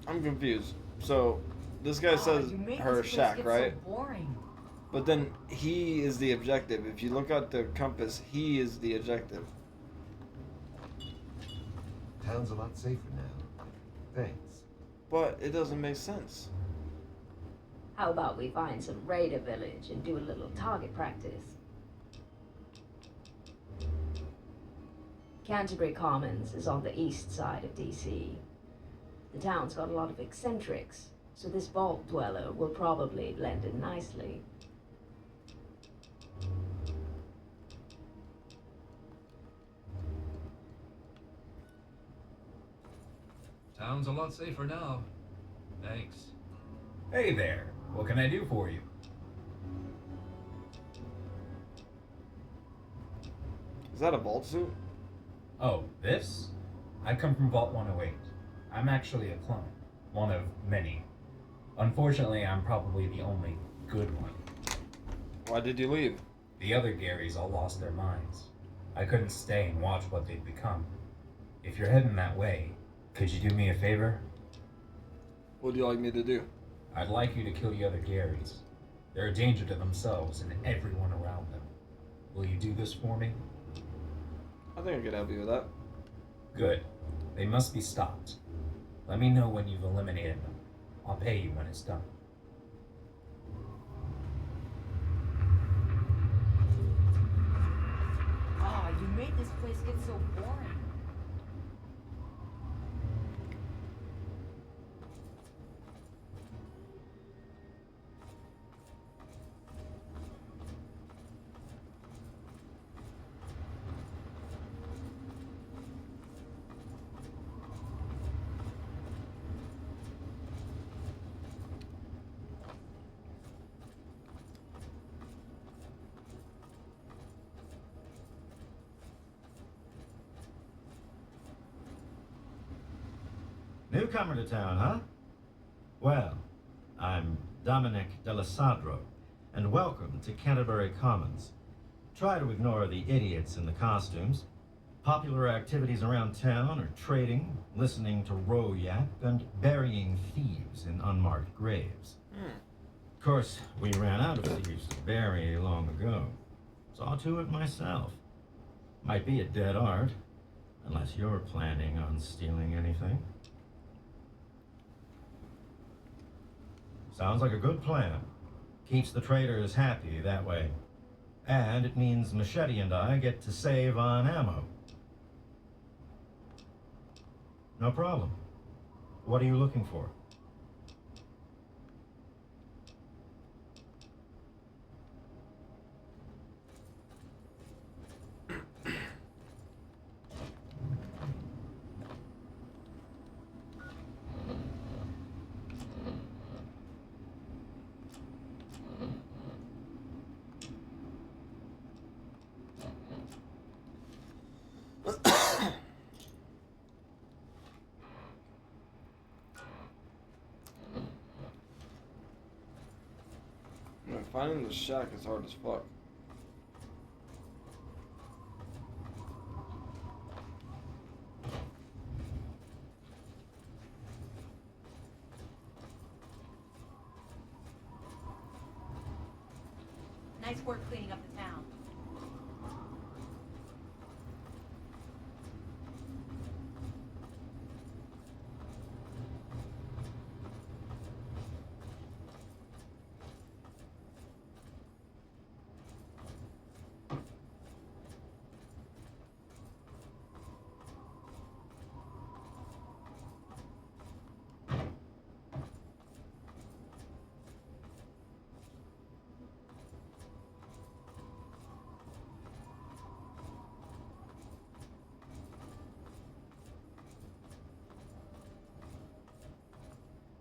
I'm confused. So, this guy says you made her this place shack, get right? So boring. But then he is the objective. If you look at the compass, he is the objective. Town's a lot safer now. Thanks. But it doesn't make sense. How about we find some raider village and do a little target practice? Canterbury Commons is on the east side of DC. The town's got a lot of eccentrics, so this vault dweller will probably blend in nicely. Town's a lot safer now. Thanks. Hey there. What can I do for you? Is that a vault suit? Oh, this? I come from Vault 108. I'm actually a clone. One of many. Unfortunately, I'm probably the only good one. Why did you leave? The other Garys all lost their minds. I couldn't stay and watch what they'd become. If you're heading that way, could you do me a favor? What do you like me to do? I'd like you to kill the other Garys. They're a danger to themselves and everyone around them. Will you do this for me? I think I could help you with that. Good. They must be stopped. Let me know when you've eliminated them. I'll pay you when it's done. Ah, you made this place get so boring. Newcomer to town, huh? Well, I'm Dominic Delasadro, and welcome to Canterbury Commons. Try to ignore the idiots in the costumes. Popular activities around town are trading, listening to row yap, and burying thieves in unmarked graves. Of course, we ran out of thieves to bury long ago. Saw to it myself. Might be a dead art, unless you're planning on stealing anything. Sounds like a good plan. Keeps the traders happy that way. And it means Machete and I get to save on ammo. No problem. What are you looking for? Finding the shack is hard as fuck. Nice work cleaning up the town.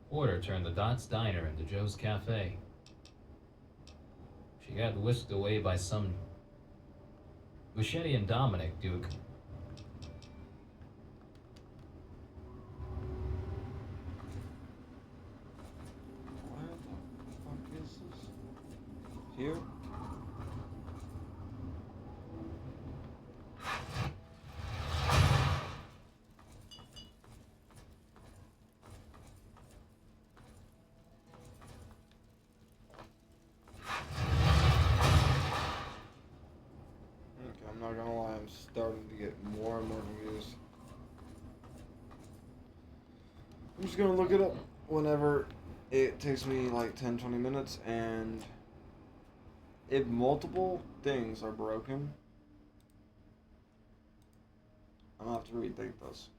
Porter turned the Dot's Diner into Joe's Cafe. She got whisked away by some... Machete and Dominic do a... Where the fuck is this? Here? I'm not gonna lie, I'm starting to get more and more confused. I'm just gonna look it up whenever it takes me like 10-20 minutes, and if multiple things are broken, I'm gonna have to rethink this.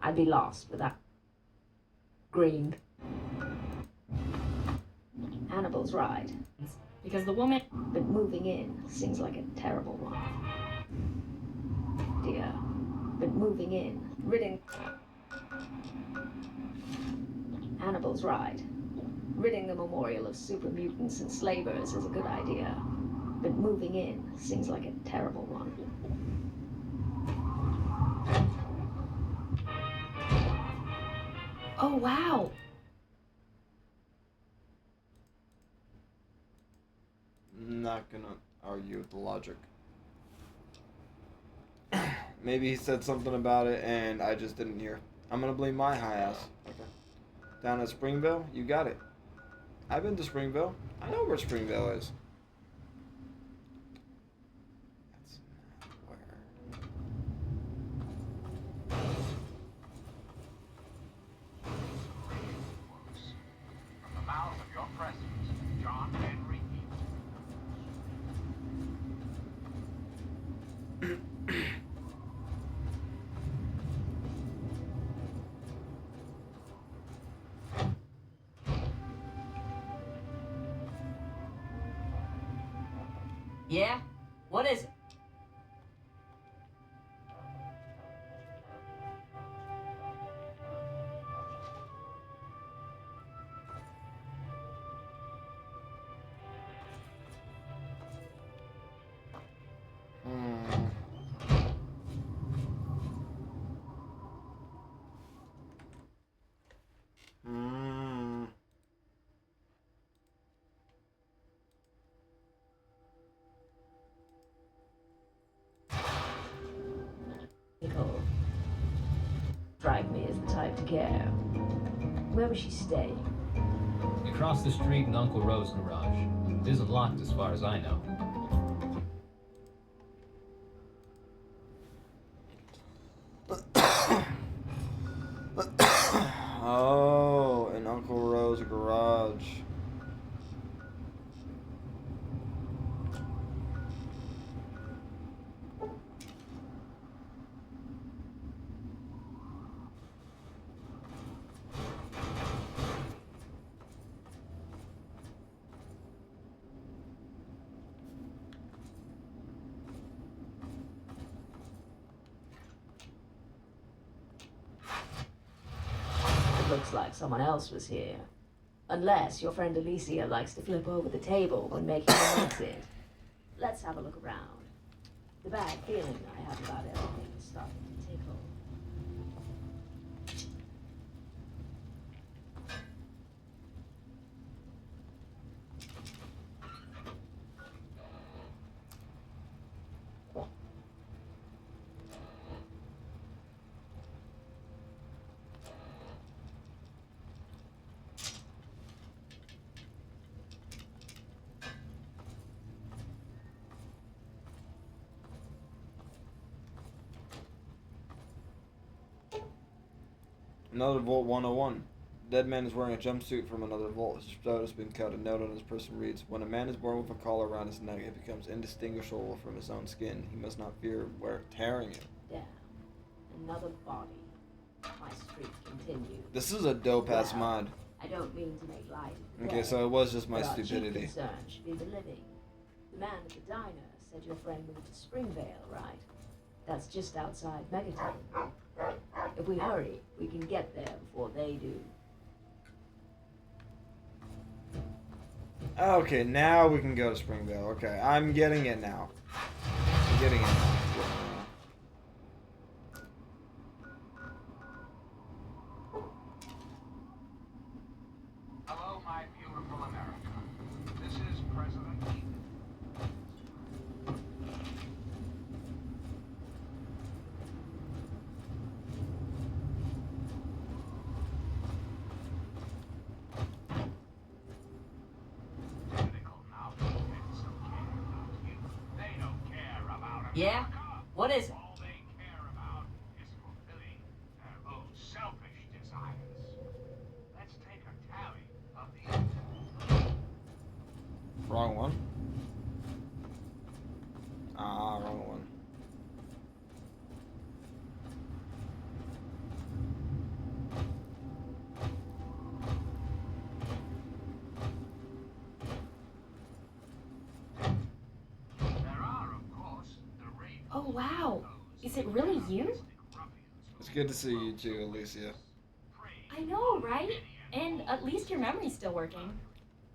I'd be lost without green. Hannibal's right. Because the woman. But moving in seems like a terrible one. Dear. But moving in, ridding. Hannibal's right. Ridding the memorial of super mutants and slavers is a good idea. But moving in seems like a terrible one. Oh, wow! Not gonna argue with the logic. Maybe he said something about it and I just didn't hear. I'm gonna blame my high ass. Okay. Down at Springville? You got it. I've been to Springville. I know where Springville is. That's not where. From the mouths of your president, John Henry Yeah? What is it? Strike me as the type to care. Where was she staying? Across the street in Uncle Rose's garage. It isn't locked as far as I know. Oh, in Uncle Rose's garage. It looks like someone else was here. Unless your friend Alicia likes to flip over the table when making an exit. Let's have a look around. The bad feeling I have about everything is starting to tickle. Another Vault 101. Dead man is wearing a jumpsuit from another vault. His throat has been cut. A note on his person reads, "When a man is born with a collar around his neck, it becomes indistinguishable from his own skin. He must not fear tearing it." Down. Another body. My streak continues. This is a dope ass mod. I don't mean to make light of the Okay, dead, so it was just my but our chief stupidity. concern should be the living. The man at the diner said your friend moved to Springvale, right? That's just outside Megaton. If we hurry, we can get there before they do. Okay, now we can go to Springville. Okay, I'm getting it now. I'm getting it now. Hello, my beautiful America. This is President Eden. Cynical now, kids don't care about you. They don't care about America. Yeah? What is it? All they care about is fulfilling their own selfish desires. Let's take a tally of the Wrong one. Wrong one. Oh, wow. Is it really you? It's good to see you too, Alicia. I know, right? And at least your memory's still working.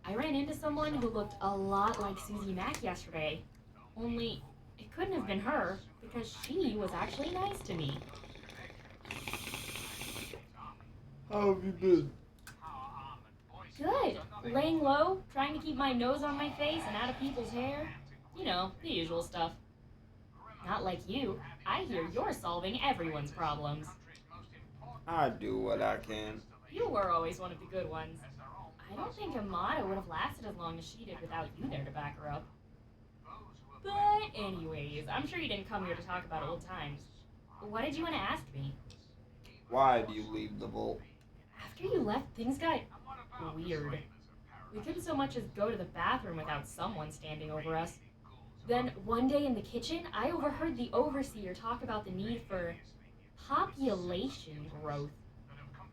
I ran into someone who looked a lot like Susie Mack yesterday. Only, it couldn't have been her, because she was actually nice to me. How have you been? Good. Laying low, trying to keep my nose on my face and out of people's hair. You know, the usual stuff. Not like you. I hear you're solving everyone's problems. I do what I can. You were always one of the good ones. I don't think Amada would have lasted as long as she did without you there to back her up. But anyways, I'm sure you didn't come here to talk about old times. What did you want to ask me? Why do you leave the vault? After you left, things got weird. We couldn't so much as go to the bathroom without someone standing over us. Then one day in the kitchen, I overheard the overseer talk about the need for population growth,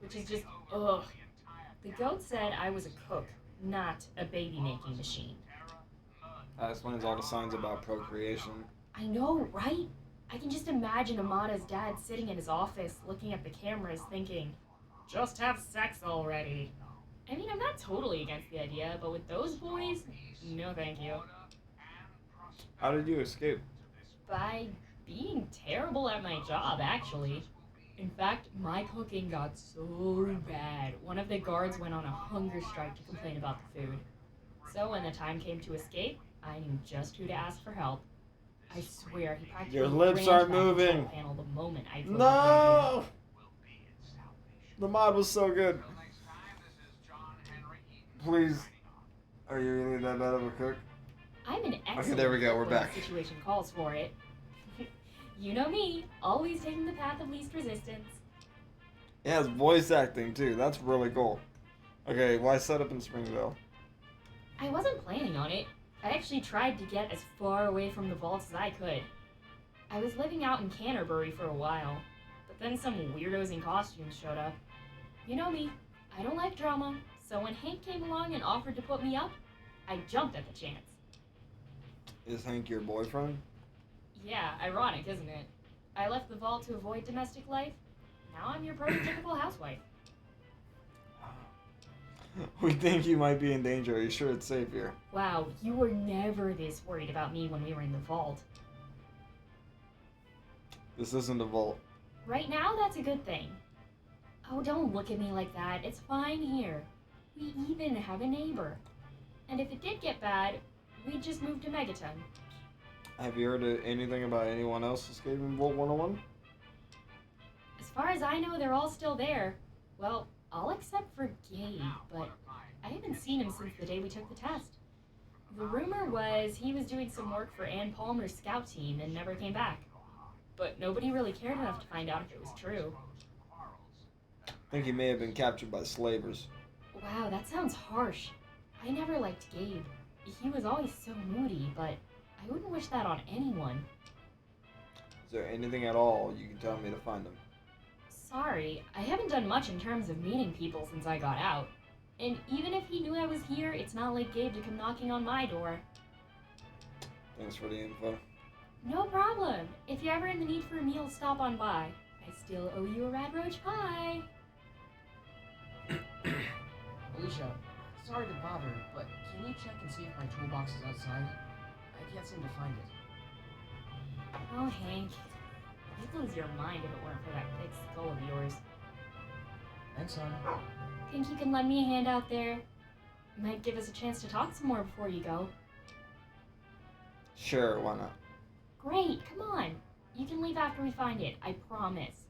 which is just, ugh. The goat said I was a cook, not a baby-making machine. That explains all the signs about procreation. I know, right? I can just imagine Amada's dad sitting in his office, looking at the cameras, thinking, just have sex already. I mean, I'm not totally against the idea, but with those boys, no thank you. How did you escape? By being terrible at my job, actually. In fact, my cooking got so bad, one of the guards went on a hunger strike to complain about the food. So when the time came to escape, I knew just who to ask for help. I swear, he practically Your lips ran are to my control moving. panel the moment I told No! The mod was so good. Please. Are you really that bad of a cook? I'm an excellent Okay, there we go. We're cook when back. the situation calls for it. You know me, always taking the path of least resistance. It has voice acting too. That's really cool. Okay, why set up in Springville? I wasn't planning on it. I actually tried to get as far away from the vaults as I could. I was living out in Canterbury for a while, but then some weirdos in costumes showed up. You know me, I don't like drama, so when Hank came along and offered to put me up, I jumped at the chance. Is Hank your boyfriend? Yeah, ironic, isn't it? I left the vault to avoid domestic life. Now I'm your prototypical housewife. We think you might be in danger. Are you sure it's safe here? Wow, you were never this worried about me when we were in the vault. This isn't a vault. Right now, that's a good thing. Oh, don't look at me like that. It's fine here. We even have a neighbor. And if it did get bad, we'd just move to Megaton. Have you heard anything about anyone else escaping Vault 101? As far as I know, they're all still there. Well, all except for Gabe, but I haven't seen him since the day we took the test. The rumor was he was doing some work for Ann Palmer's scout team and never came back. But nobody really cared enough to find out if it was true. I think he may have been captured by slavers. Wow, that sounds harsh. I never liked Gabe. He was always so moody, but I wouldn't wish that on anyone. Is there anything at all you can tell me to find him? Sorry, I haven't done much in terms of meeting people since I got out. And even if he knew I was here, it's not like Gabe to come knocking on my door. Thanks for the info. No problem. If you're ever in the need for a meal, stop on by. I still owe you a Rad Roach pie. Alicia, sorry to bother, but can you check and see if my toolbox is outside? I can't seem to find it. Oh, Hank. You'd lose your mind if it weren't for that thick skull of yours. Thanks, hon. Think you can lend me a hand out there? Might give us a chance to talk some more before you go. Sure, why not? Great, come on. You can leave after we find it, I promise.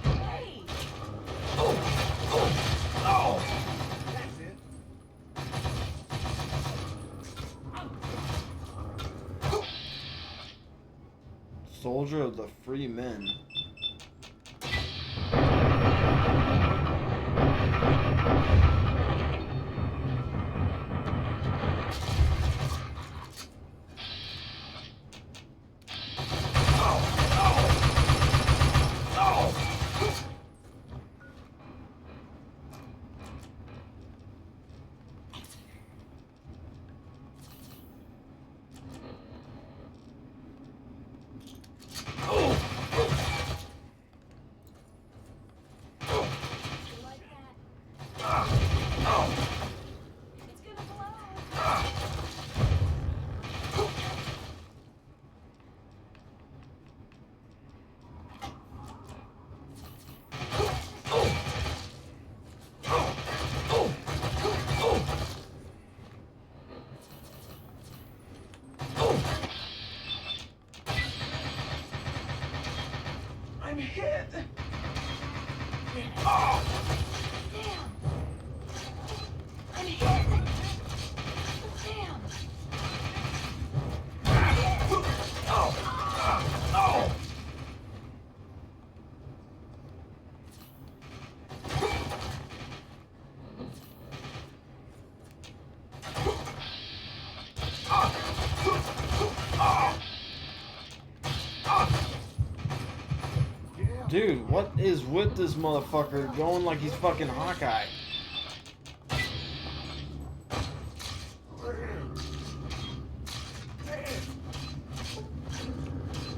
Hey! That's it. Soldier of the Free Men. hit! Oh! Damn! I'm hit! Damn! Oh! Dude, what is with this motherfucker going like he's fucking Hawkeye?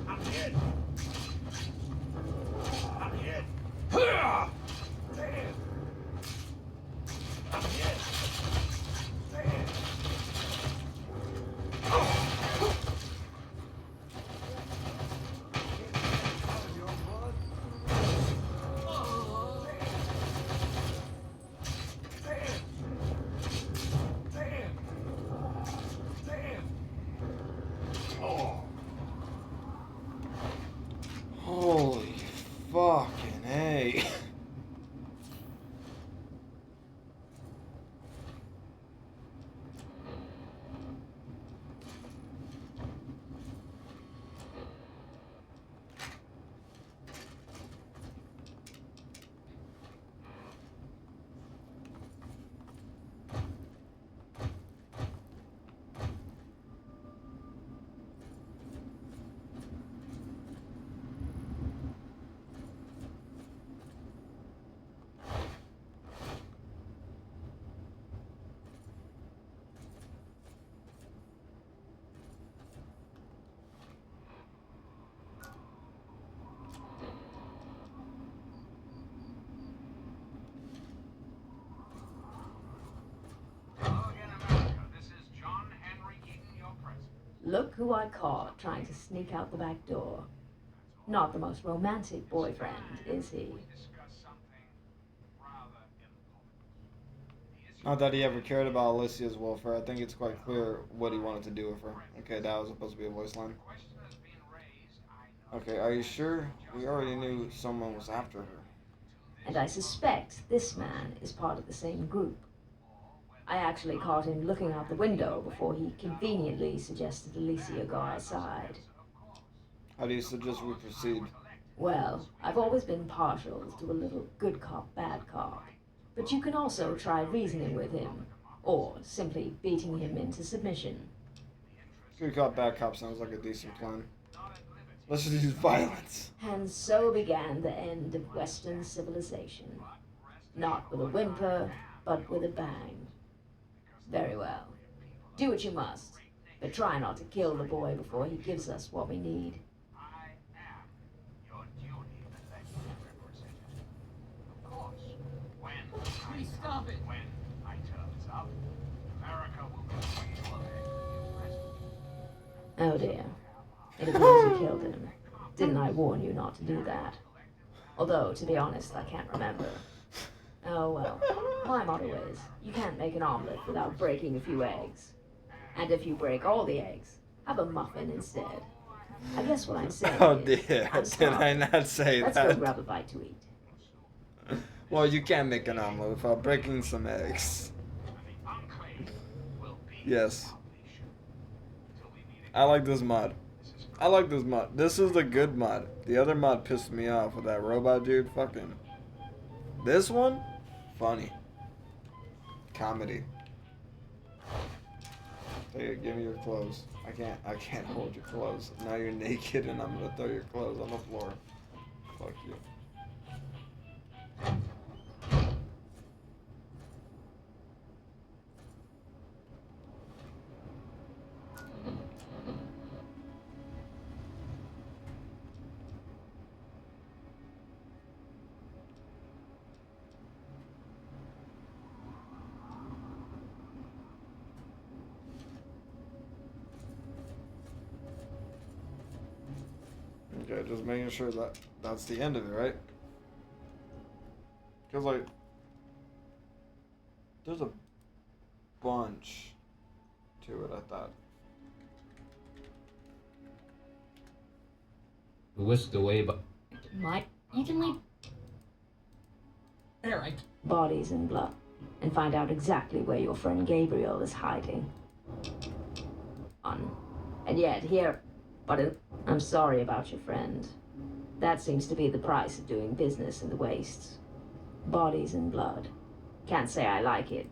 I'm hit. I'm hit. Damn. I'm hit. Damn. Holy fucking A. Look who I caught trying to sneak out the back door. Not the most romantic boyfriend, is he? Not that he ever cared about Alicia's welfare. I think it's quite clear what he wanted to do with her. Okay, that was supposed to be a voice line. Okay, are you sure? We already knew someone was after her. And I suspect this man is part of the same group. I actually caught him looking out the window before he conveniently suggested Alicia go outside. How do you suggest we proceed? Well, I've always been partial to a little good cop, bad cop. But you can also try reasoning with him, or simply beating him into submission. Good cop, bad cop sounds like a decent plan. Let's just use violence. And so began the end of Western civilization. Not with a whimper, but with a bang. Very well. Do what you must, but try not to kill the boy before he gives us what we need. Please stop it! When I turn this up, America will be Oh dear. It appears you killed him. Didn't I warn you not to do that? Although, to be honest, I can't remember. Oh well. My motto is, you can't make an omelet without breaking a few eggs. And if you break all the eggs, have a muffin instead. I guess what I'm saying Oh is, dear, I'm did sorry. I not say Let's that? go grab a bite to eat. Well, you can't make an omelet without breaking some eggs. Yes. I like this mod. I like this mod. This is the good mod. The other mod pissed me off with that robot dude. Fucking. This one? Funny. Comedy. Hey, give me your clothes. I can't hold your clothes. Now you're naked and I'm gonna throw your clothes on the floor. Fuck you. Okay, just making sure that that's the end of it, right? Because, like, there's a bunch to it, I thought. Whisked away by... My You can leave. There, Bodies and blood, and find out exactly where your friend Gabriel is hiding. And yet, I'm sorry about your friend. That seems to be the price of doing business in the wastes. Bodies and blood. Can't say I like it.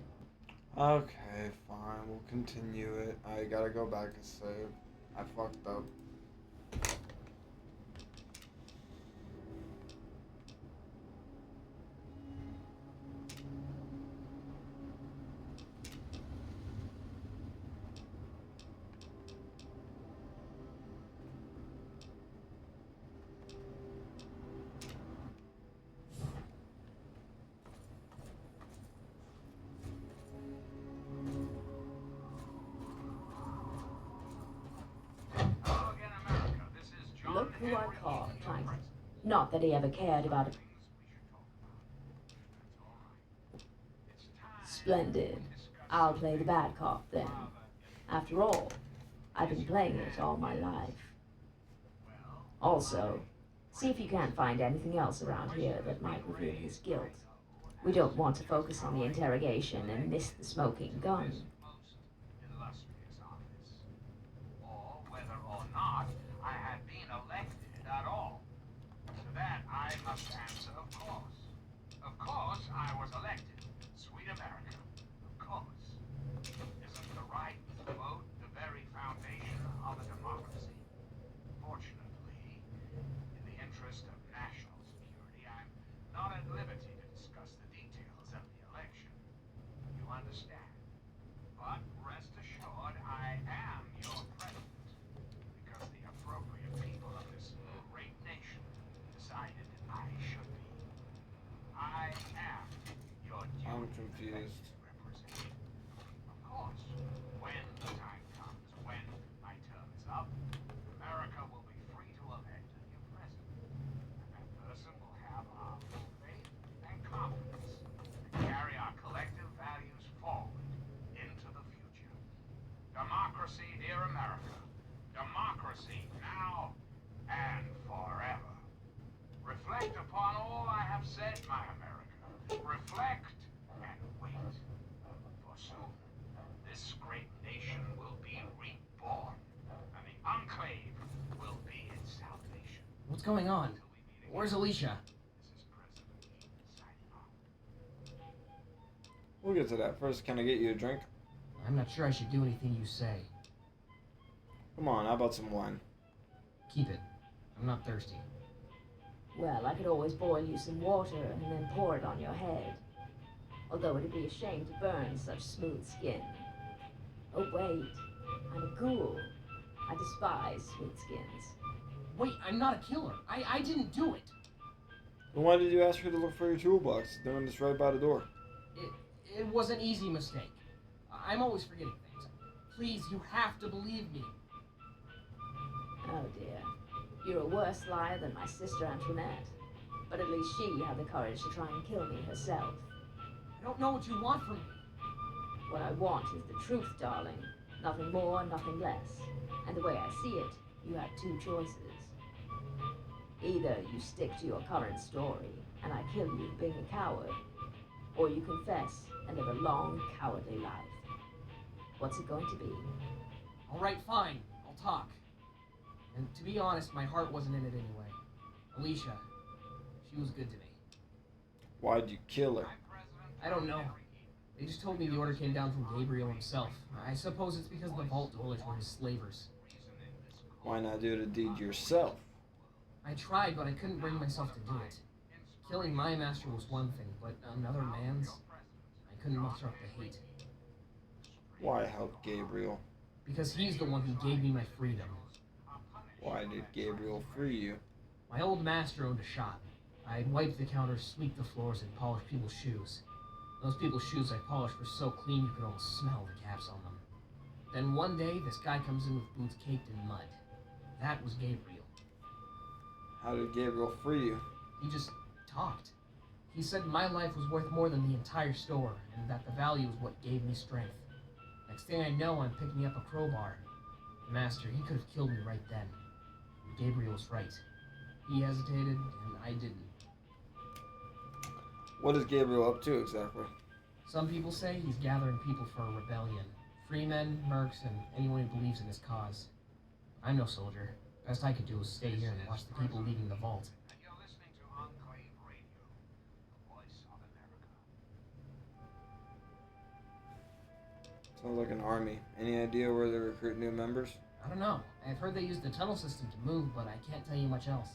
Okay, fine. We'll continue it. I gotta go back and save. I fucked up. Look who I caught trying to... Not that he ever cared about it. Splendid. I'll play the bad cop then. After all, I've been playing it all my life. Also, see if you can't find anything else around here that might reveal his guilt. We don't want to focus on the interrogation and miss the smoking gun. Or whether or not I had been elected at all. To that I must answer, of course. Of course I was elected. Sweet America. Of course. Isn't the right to vote the very foundation of a democracy? Fortunately, in the interest of national security, I'm not at liberty to discuss the details of the election. You understand? But rest assured, I am your president. Because the appropriate people of this great nation decided I should be. I am your I'm duty confused. representative. Of course, when the time comes, when my term is up, America will be free to elect a new president. And that person will have our full faith and confidence to carry our collective values forward into the future. Democracy, dear America. Democracy now and forever. Reflect upon all I have said, my America. Reflect and wait. For soon, this great nation will be reborn, and the Enclave will be its salvation. What's going on? Where's Alicia? This is President Eden signing off. We'll get to that. First, can I get you a drink? I'm not sure I should do anything you say. Come on, how about some wine? Keep it. I'm not thirsty. Well, I could always boil you some water and then pour it on your head. Although it'd be a shame to burn such smooth skin. Oh wait, I'm a ghoul. I despise smooth skins. Wait, I'm not a killer. I didn't do it. Then why did you ask her to look for your toolbox? Then it's right by the door. It was an easy mistake. I'm always forgetting things. Please, you have to believe me. Oh dear. You're a worse liar than my sister Antoinette. But at least she had the courage to try and kill me herself. I don't know what you want from me. What I want is the truth, darling. Nothing more, nothing less. And the way I see it, you have two choices. Either you stick to your current story, and I kill you being a coward, or you confess and live a long, cowardly life. What's it going to be? All right, fine. I'll talk. And to be honest, my heart wasn't in it anyway. Alicia, she was good to me. Why'd you kill her? I don't know. They just told me the order came down from Gabriel himself. I suppose it's because the Vault Dwellers were his slavers. Why not do the deed yourself? I tried, but I couldn't bring myself to do it. Killing my master was one thing, but another man's, I couldn't muster up the hate. Why help Gabriel? Because he's the one who gave me my freedom. Why did Gabriel free you? My old master owned a shop. I'd wipe the counters, sweep the floors, and polish people's shoes. Those people's shoes I polished were so clean you could almost smell the caps on them. Then one day, this guy comes in with boots caked in mud. That was Gabriel. How did Gabriel free you? He just talked. He said my life was worth more than the entire store, and that the value was what gave me strength. Next thing I know, I'm picking up a crowbar. The master, he could have killed me right then. Gabriel was right. He hesitated, and I didn't. What is Gabriel up to exactly? Some people say he's gathering people for a rebellion. Free men, mercs, and anyone who believes in his cause. I'm no soldier. Best I could do is stay here and watch the people leaving the vault. And you're listening to Enclave Radio, the voice of America. Sounds like an army. Any idea where they recruit new members? I don't know. I've heard they use the tunnel system to move, but I can't tell you much else.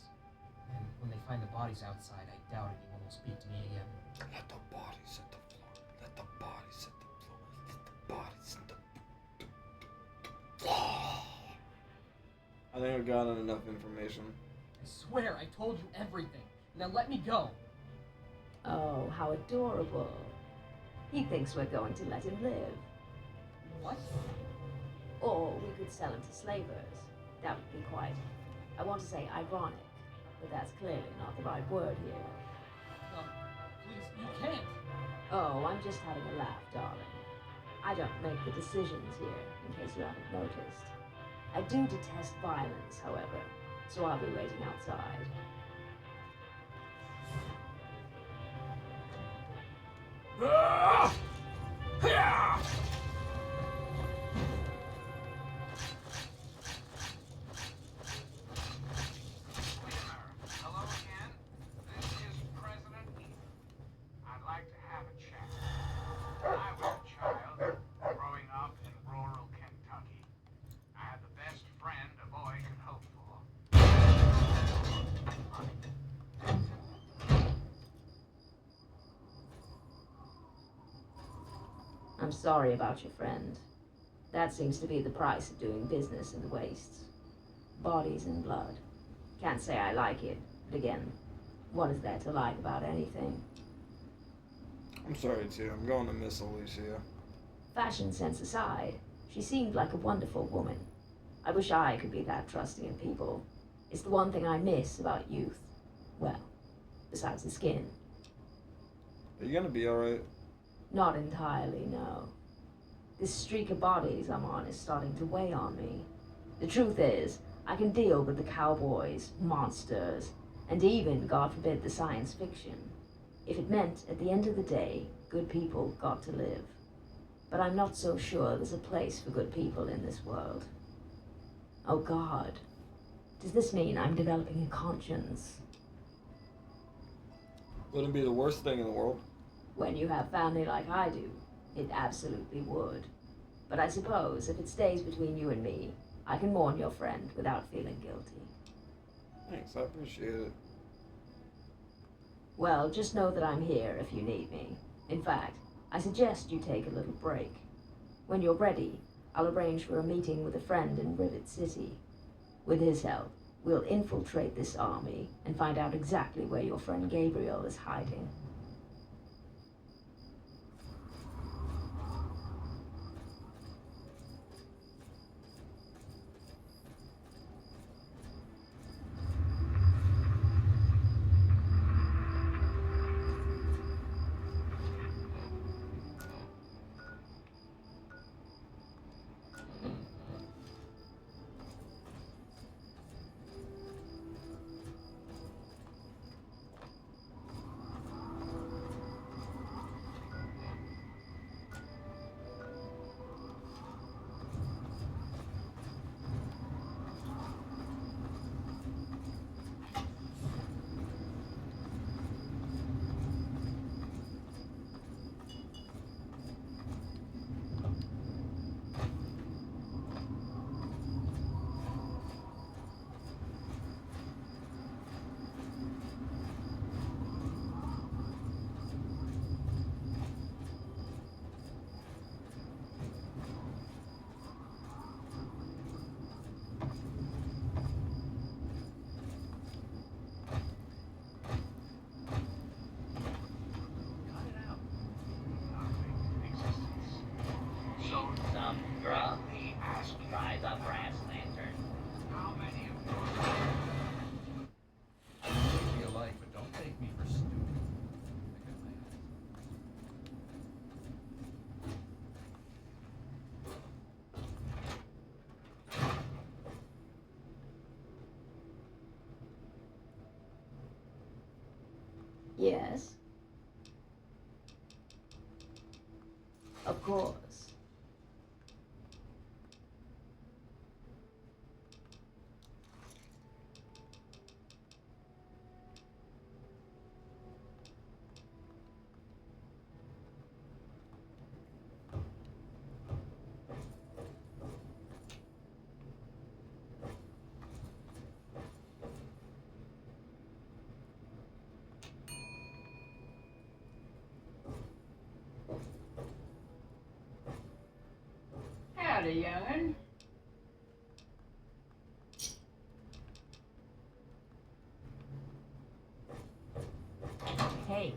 And when they find the bodies outside, I doubt anyone will speak to me again. Let the bodies hit the floor. Let the bodies hit the floor. Let the bodies hit the floor. I think I've gotten enough information. I swear I told you everything. Now let me go. Oh, how adorable. He thinks we're going to let him live. What? Or we could sell him to slavers. That would be quite, I want to say ironic, but that's clearly not the right word here. No, please, you can't. Oh, I'm just having a laugh, darling. I don't make the decisions here, in case you haven't noticed. I do detest violence, however, so I'll be waiting outside. Hello again. This is President Ethan. I'd like to have a chat. When I was a child, growing up in rural Kentucky, I had the best friend a boy could hope for. I'm sorry about your friend. That seems to be the price of doing business in the wastes. Bodies and blood. Can't say I like it, but again, what is there to like about anything? I'm sorry too. I'm going to miss Alicia. Fashion sense aside, she seemed like a wonderful woman. I wish I could be that trusting in people. It's the one thing I miss about youth. Well, besides the skin. Are you gonna be alright? Not entirely, no. This streak of bodies I'm on is starting to weigh on me. The truth is, I can deal with the cowboys, monsters, and even, God forbid, the science fiction, if it meant, at the end of the day, good people got to live. But I'm not so sure there's a place for good people in this world. Oh God, does this mean I'm developing a conscience? Wouldn't be the worst thing in the world. When you have family like I do, it absolutely would. But I suppose if it stays between you and me, I can mourn your friend without feeling guilty. Thanks, I appreciate it. Well, just know that I'm here if you need me. In fact, I suggest you take a little break. When you're ready, I'll arrange for a meeting with a friend in Rivet City. With his help, we'll infiltrate this army and find out exactly where your friend Gabriel is hiding. Some drunk tries a brass lantern. How many of you? I may be alike, but don't take me for stupid. I got my Yes? Of course. Howdy, young'un. Hey.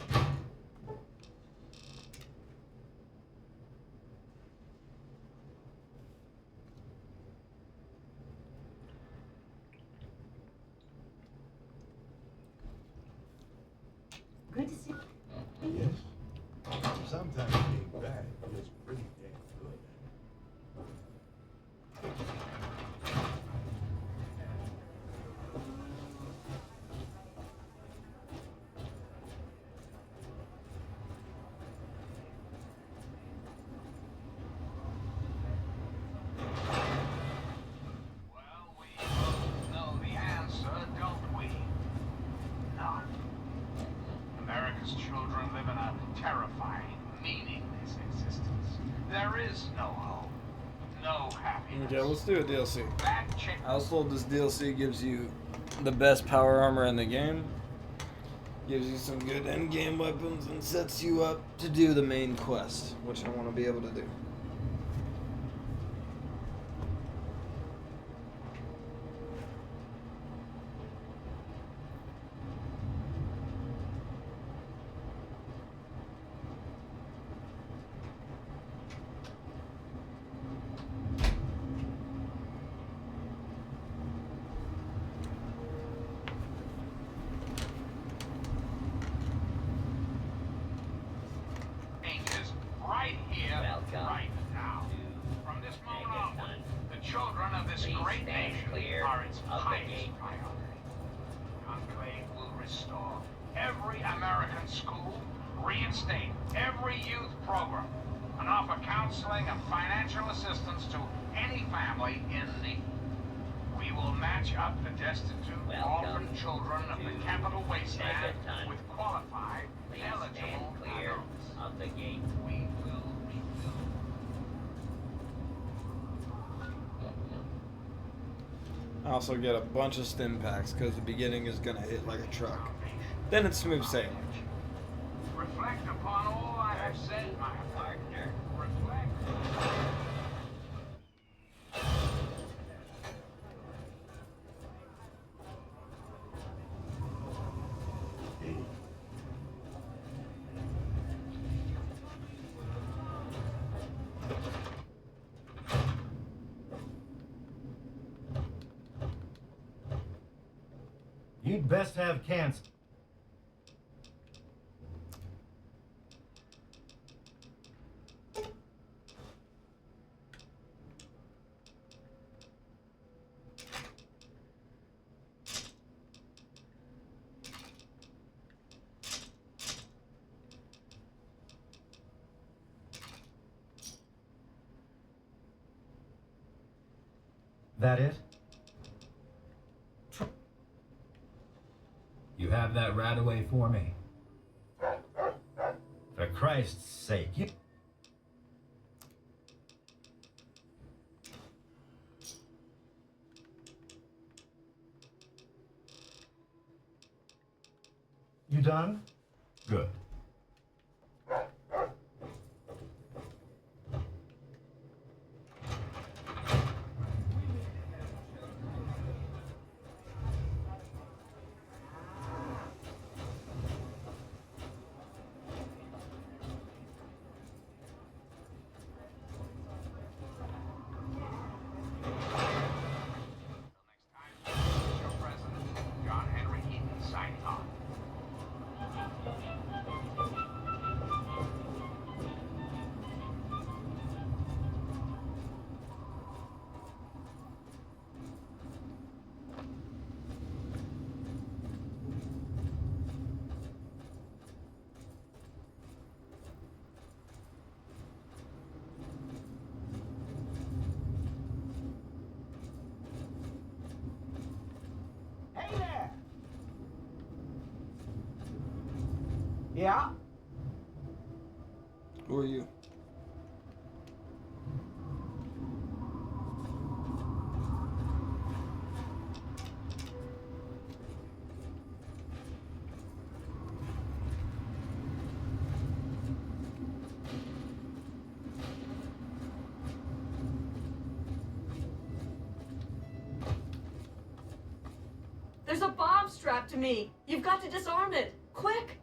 Good to see you. Yes. Sometimes being bad feels pretty damn good. Well, we both know the answer, don't we? No. America's children live in a terrifying, meaningless existence. There is no hope, no happiness. Okay, let's do a DLC. That chick I was told this DLC gives you the best power armor in the game, gives you some good end-game weapons, and sets you up to do the main quest, which I want to be able to do. is right here, Welcome right now. From this moment on, the children of this Please great stand nation clear are its of the highest gate. priority. The Enclave will restore every American school, reinstate every youth program, and offer counseling and financial assistance to any family in need. We will match up the destitute, Welcome orphan children of the capital wasteland Megaton. with qualified, Please eligible stand clear adults. of the gate. We will rebuild. I also get a bunch of stim packs because the beginning is gonna hit like a truck. Then it's smooth sailing. Reflect upon all I have said, my Partner. reflect. You'd best have cancer. That it? You have that rat away for me. For Christ's sake, you... You done? Good. Your President, John Henry Eaton, signing off. Yeah? Who are you? There's a bomb strapped to me. You've got to disarm it. Quick!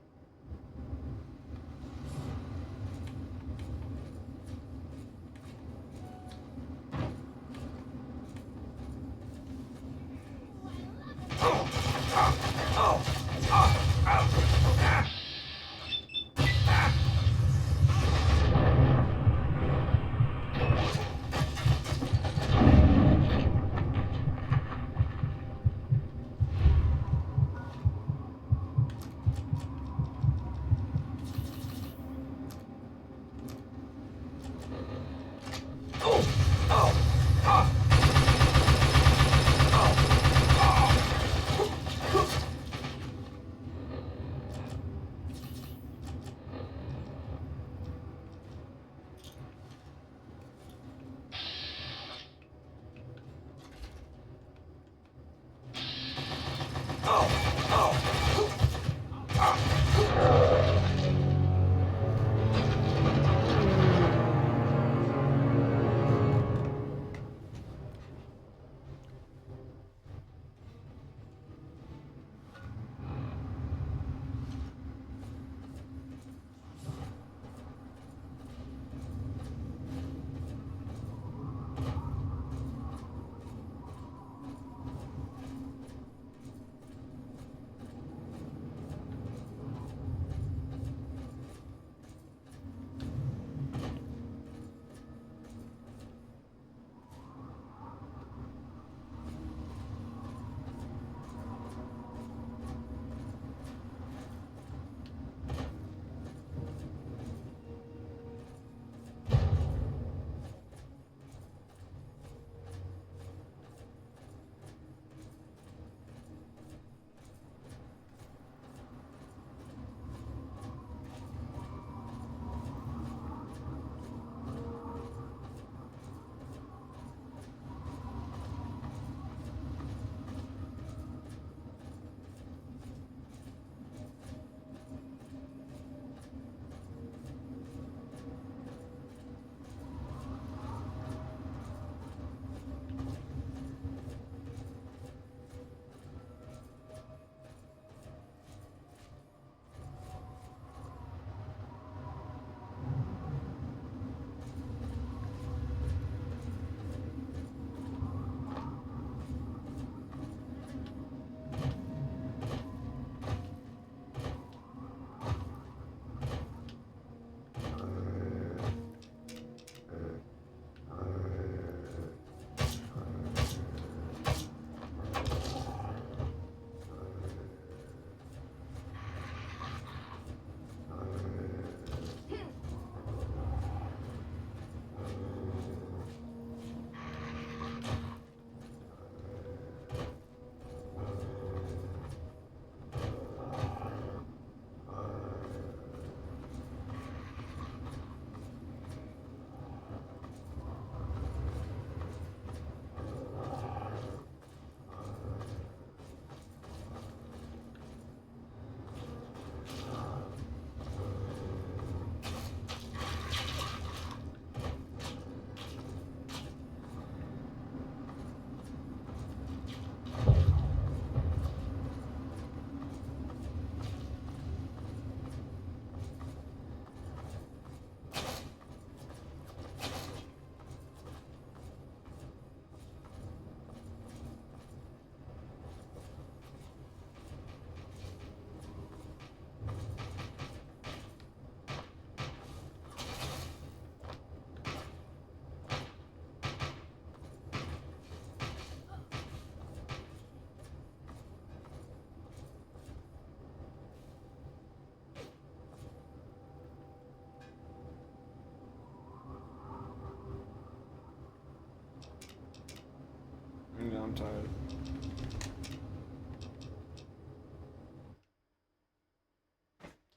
Yeah, I'm tired.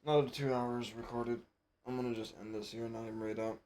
Another 2 hours recorded. I'm gonna just end this here and not even read out.